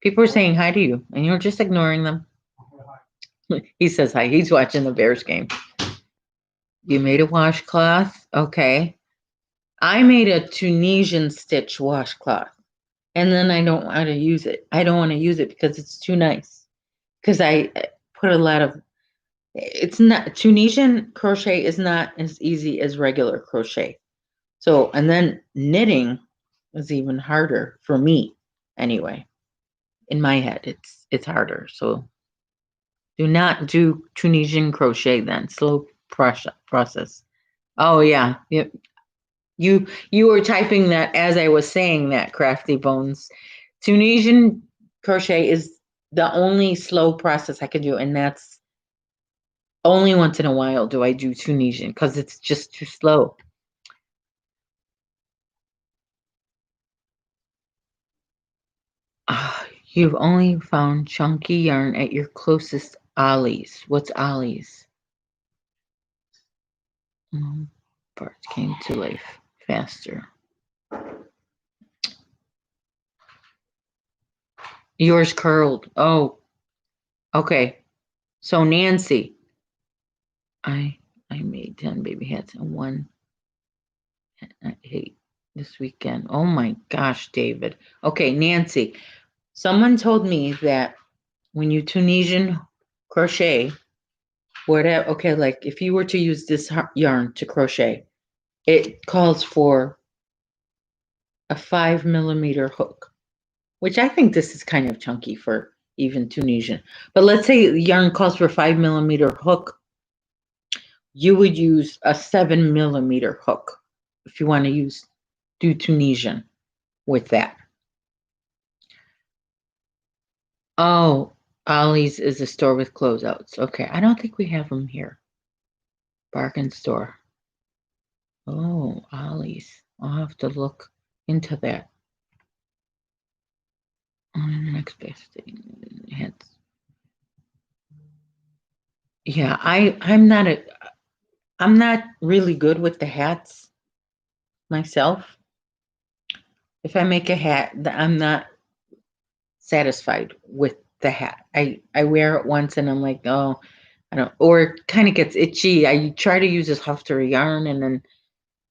People are saying hi to you, and you're just ignoring them. He says hi. He's watching the Bears game. You made a washcloth. Okay. I made a Tunisian stitch washcloth, and then I don't want to use it. I don't want to use it because it's too nice. Because I put a lot of. It's not Tunisian crochet is not as easy as regular crochet. So, and then knitting is even harder for me anyway. In my head, it's harder. So do not do Tunisian crochet then. Slow process. Oh yeah. Yep. You were typing that as I was saying that, Crafty Bones. Tunisian crochet is the only slow process I can do, and that's only once in a while do I do Tunisian because it's just too slow. You've only found chunky yarn at your closest Ollie's. What's Ollie's? Parts came to life faster. Yours curled. Oh, okay. So Nancy, I made 10 baby hats and 1 I hate this weekend. Oh my gosh, David. Okay, Nancy. Someone told me that when you Tunisian crochet, whatever, okay, like if you were to use this yarn to crochet, it calls for a 5mm hook, which I think this is kind of chunky for even Tunisian. But let's say the yarn calls for 5mm hook, you would use a 7mm hook if you want to do Tunisian with that. Oh, Ollie's is a store with closeouts. Okay, I don't think we have them here. Bargain store. Oh, Ollie's. I'll have to look into that. Next best thing. Hats. Yeah, I'm not really good with the hats myself. If I make a hat, I'm not satisfied with the hat. I wear it once and I'm like, oh, I don't, or it kind of gets itchy. I try to use this Hofter yarn and then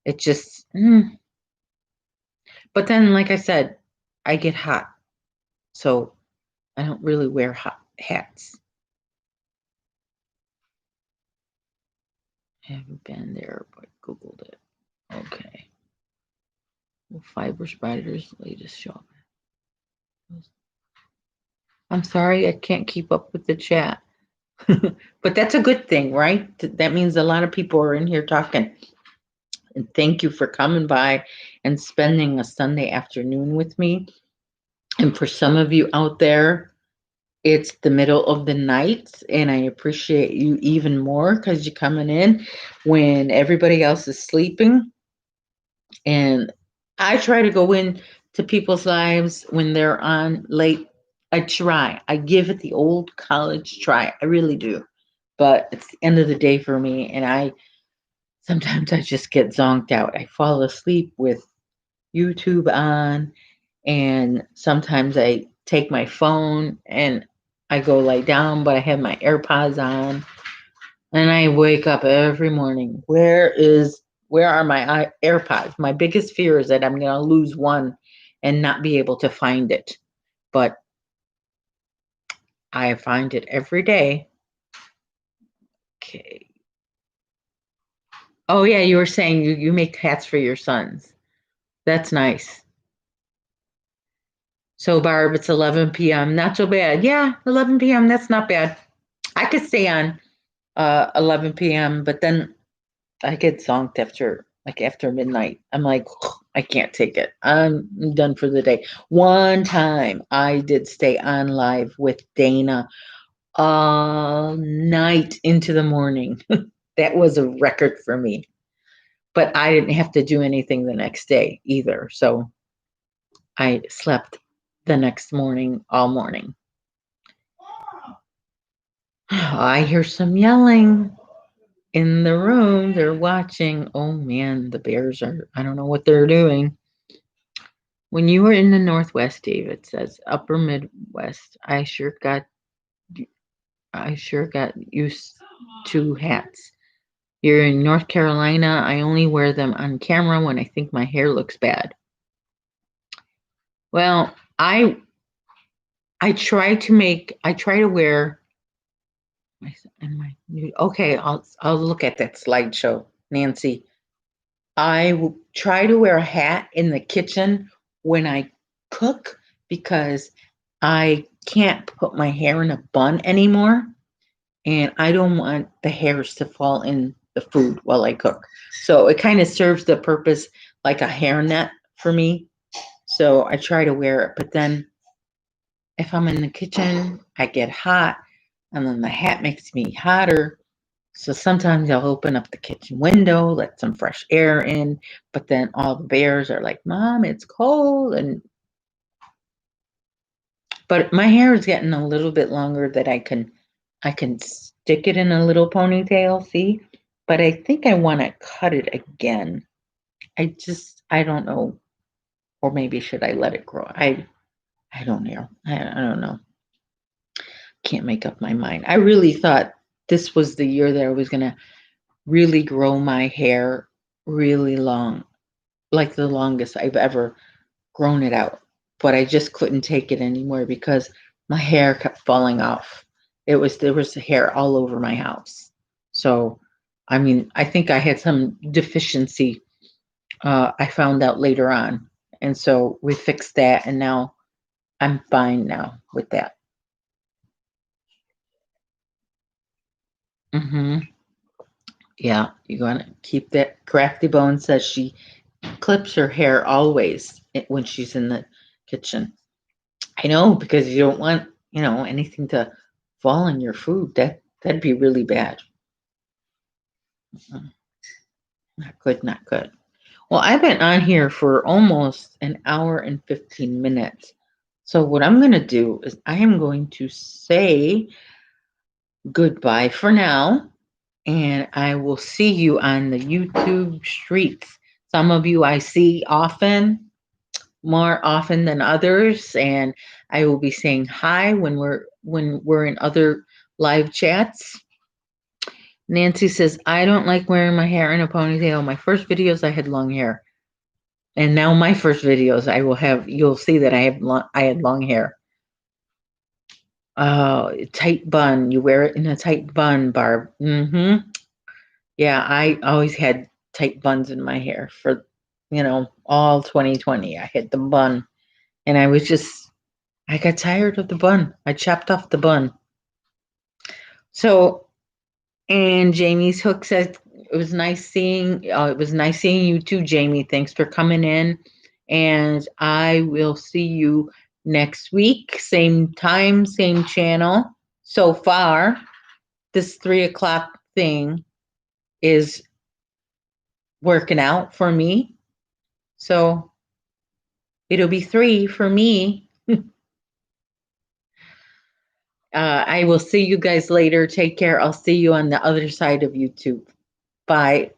it just, But then, like I said, I get hot. So I don't really wear hot hats. I haven't been there, but Googled it. Okay. Well, Fiber Spider's latest shop. I'm sorry, I can't keep up with the chat. But that's a good thing, right? That means a lot of people are in here talking. And thank you for coming by and spending a Sunday afternoon with me. And for some of you out there, it's the middle of the night, and I appreciate you even more because you're coming in when everybody else is sleeping. And I try to go in to people's lives when they're on late. I try. I give it the old college try. I really do. But it's the end of the day for me, and I sometimes I just get zonked out. I fall asleep with YouTube on, and sometimes I take my phone and I go lay down, but I have my AirPods on, and I wake up every morning. Where are my AirPods? My biggest fear is that I'm going to lose one and not be able to find it. But I find it every day. Okay. Oh yeah, you were saying you make hats for your sons. That's nice. So Barb, it's 11 p.m. Not so bad. Yeah, 11 p.m. That's not bad. I could stay on 11 p.m. But then I get zonked after midnight. I'm like, I can't take it. I'm done for the day. One time I did stay on live with Dana all night into the morning. That was a record for me. But I didn't have to do anything the next day either. So I slept the next morning all morning. I hear some yelling in the room. They're watching. Oh man, the bears are, I don't know what they're doing. When you were in the Northwest, David says, upper Midwest, I sure got used to hats. You're in North Carolina. I only wear them on camera when I think my hair looks bad. Well, I try to wear my new, okay, I'll look at that slideshow, Nancy. Try to wear a hat in the kitchen when I cook because I can't put my hair in a bun anymore, and I don't want the hairs to fall in the food while I cook. So it kind of serves the purpose like a hairnet for me. So I try to wear it, but then if I'm in the kitchen, I get hot, and then the hat makes me hotter. So sometimes I'll open up the kitchen window, let some fresh air in, but then all the bears are like, "Mom, it's cold." But my hair is getting a little bit longer that I can stick it in a little ponytail, see? But I think I want to cut it again. I don't know, or maybe should I let it grow? I don't know. I don't know. Can't make up my mind. I really thought this was the year that I was going to really grow my hair really long, like the longest I've ever grown it out. But I just couldn't take it anymore because my hair kept falling off. There was hair all over my house. So, I mean, I think I had some deficiency. I found out later on, and so we fixed that, and now I'm fine now with that. Hmm. Yeah, you're gonna keep that. Crafty Bone says she clips her hair always when she's in the kitchen. I know because you don't want, anything to fall in your food. That'd be really bad. Mm, not good, not good. Well, I've been on here for almost an hour and 15 minutes. So what I'm going to do is I am going to say goodbye for now, and I will see you on the YouTube streets. Some of you I see often, more often than others, and I will be saying hi when we're in other live chats. Nancy says, I don't like wearing my hair in a ponytail. My first videos I had long hair. And now my first videos you'll see that I had long hair. Oh, tight bun. You wear it in a tight bun, Barb. Mm-hmm. Yeah, I always had tight buns in my hair for, all 2020. I had the bun, and I got tired of the bun. I chopped off the bun. So, and Jamie's Hook says it was nice seeing you too, Jamie. Thanks for coming in, and I will see you next week, same time, same channel. So far, this 3 o'clock thing is working out for me. So it'll be 3 for me. I will see you guys later. Take care. I'll see you on the other side of YouTube. Bye.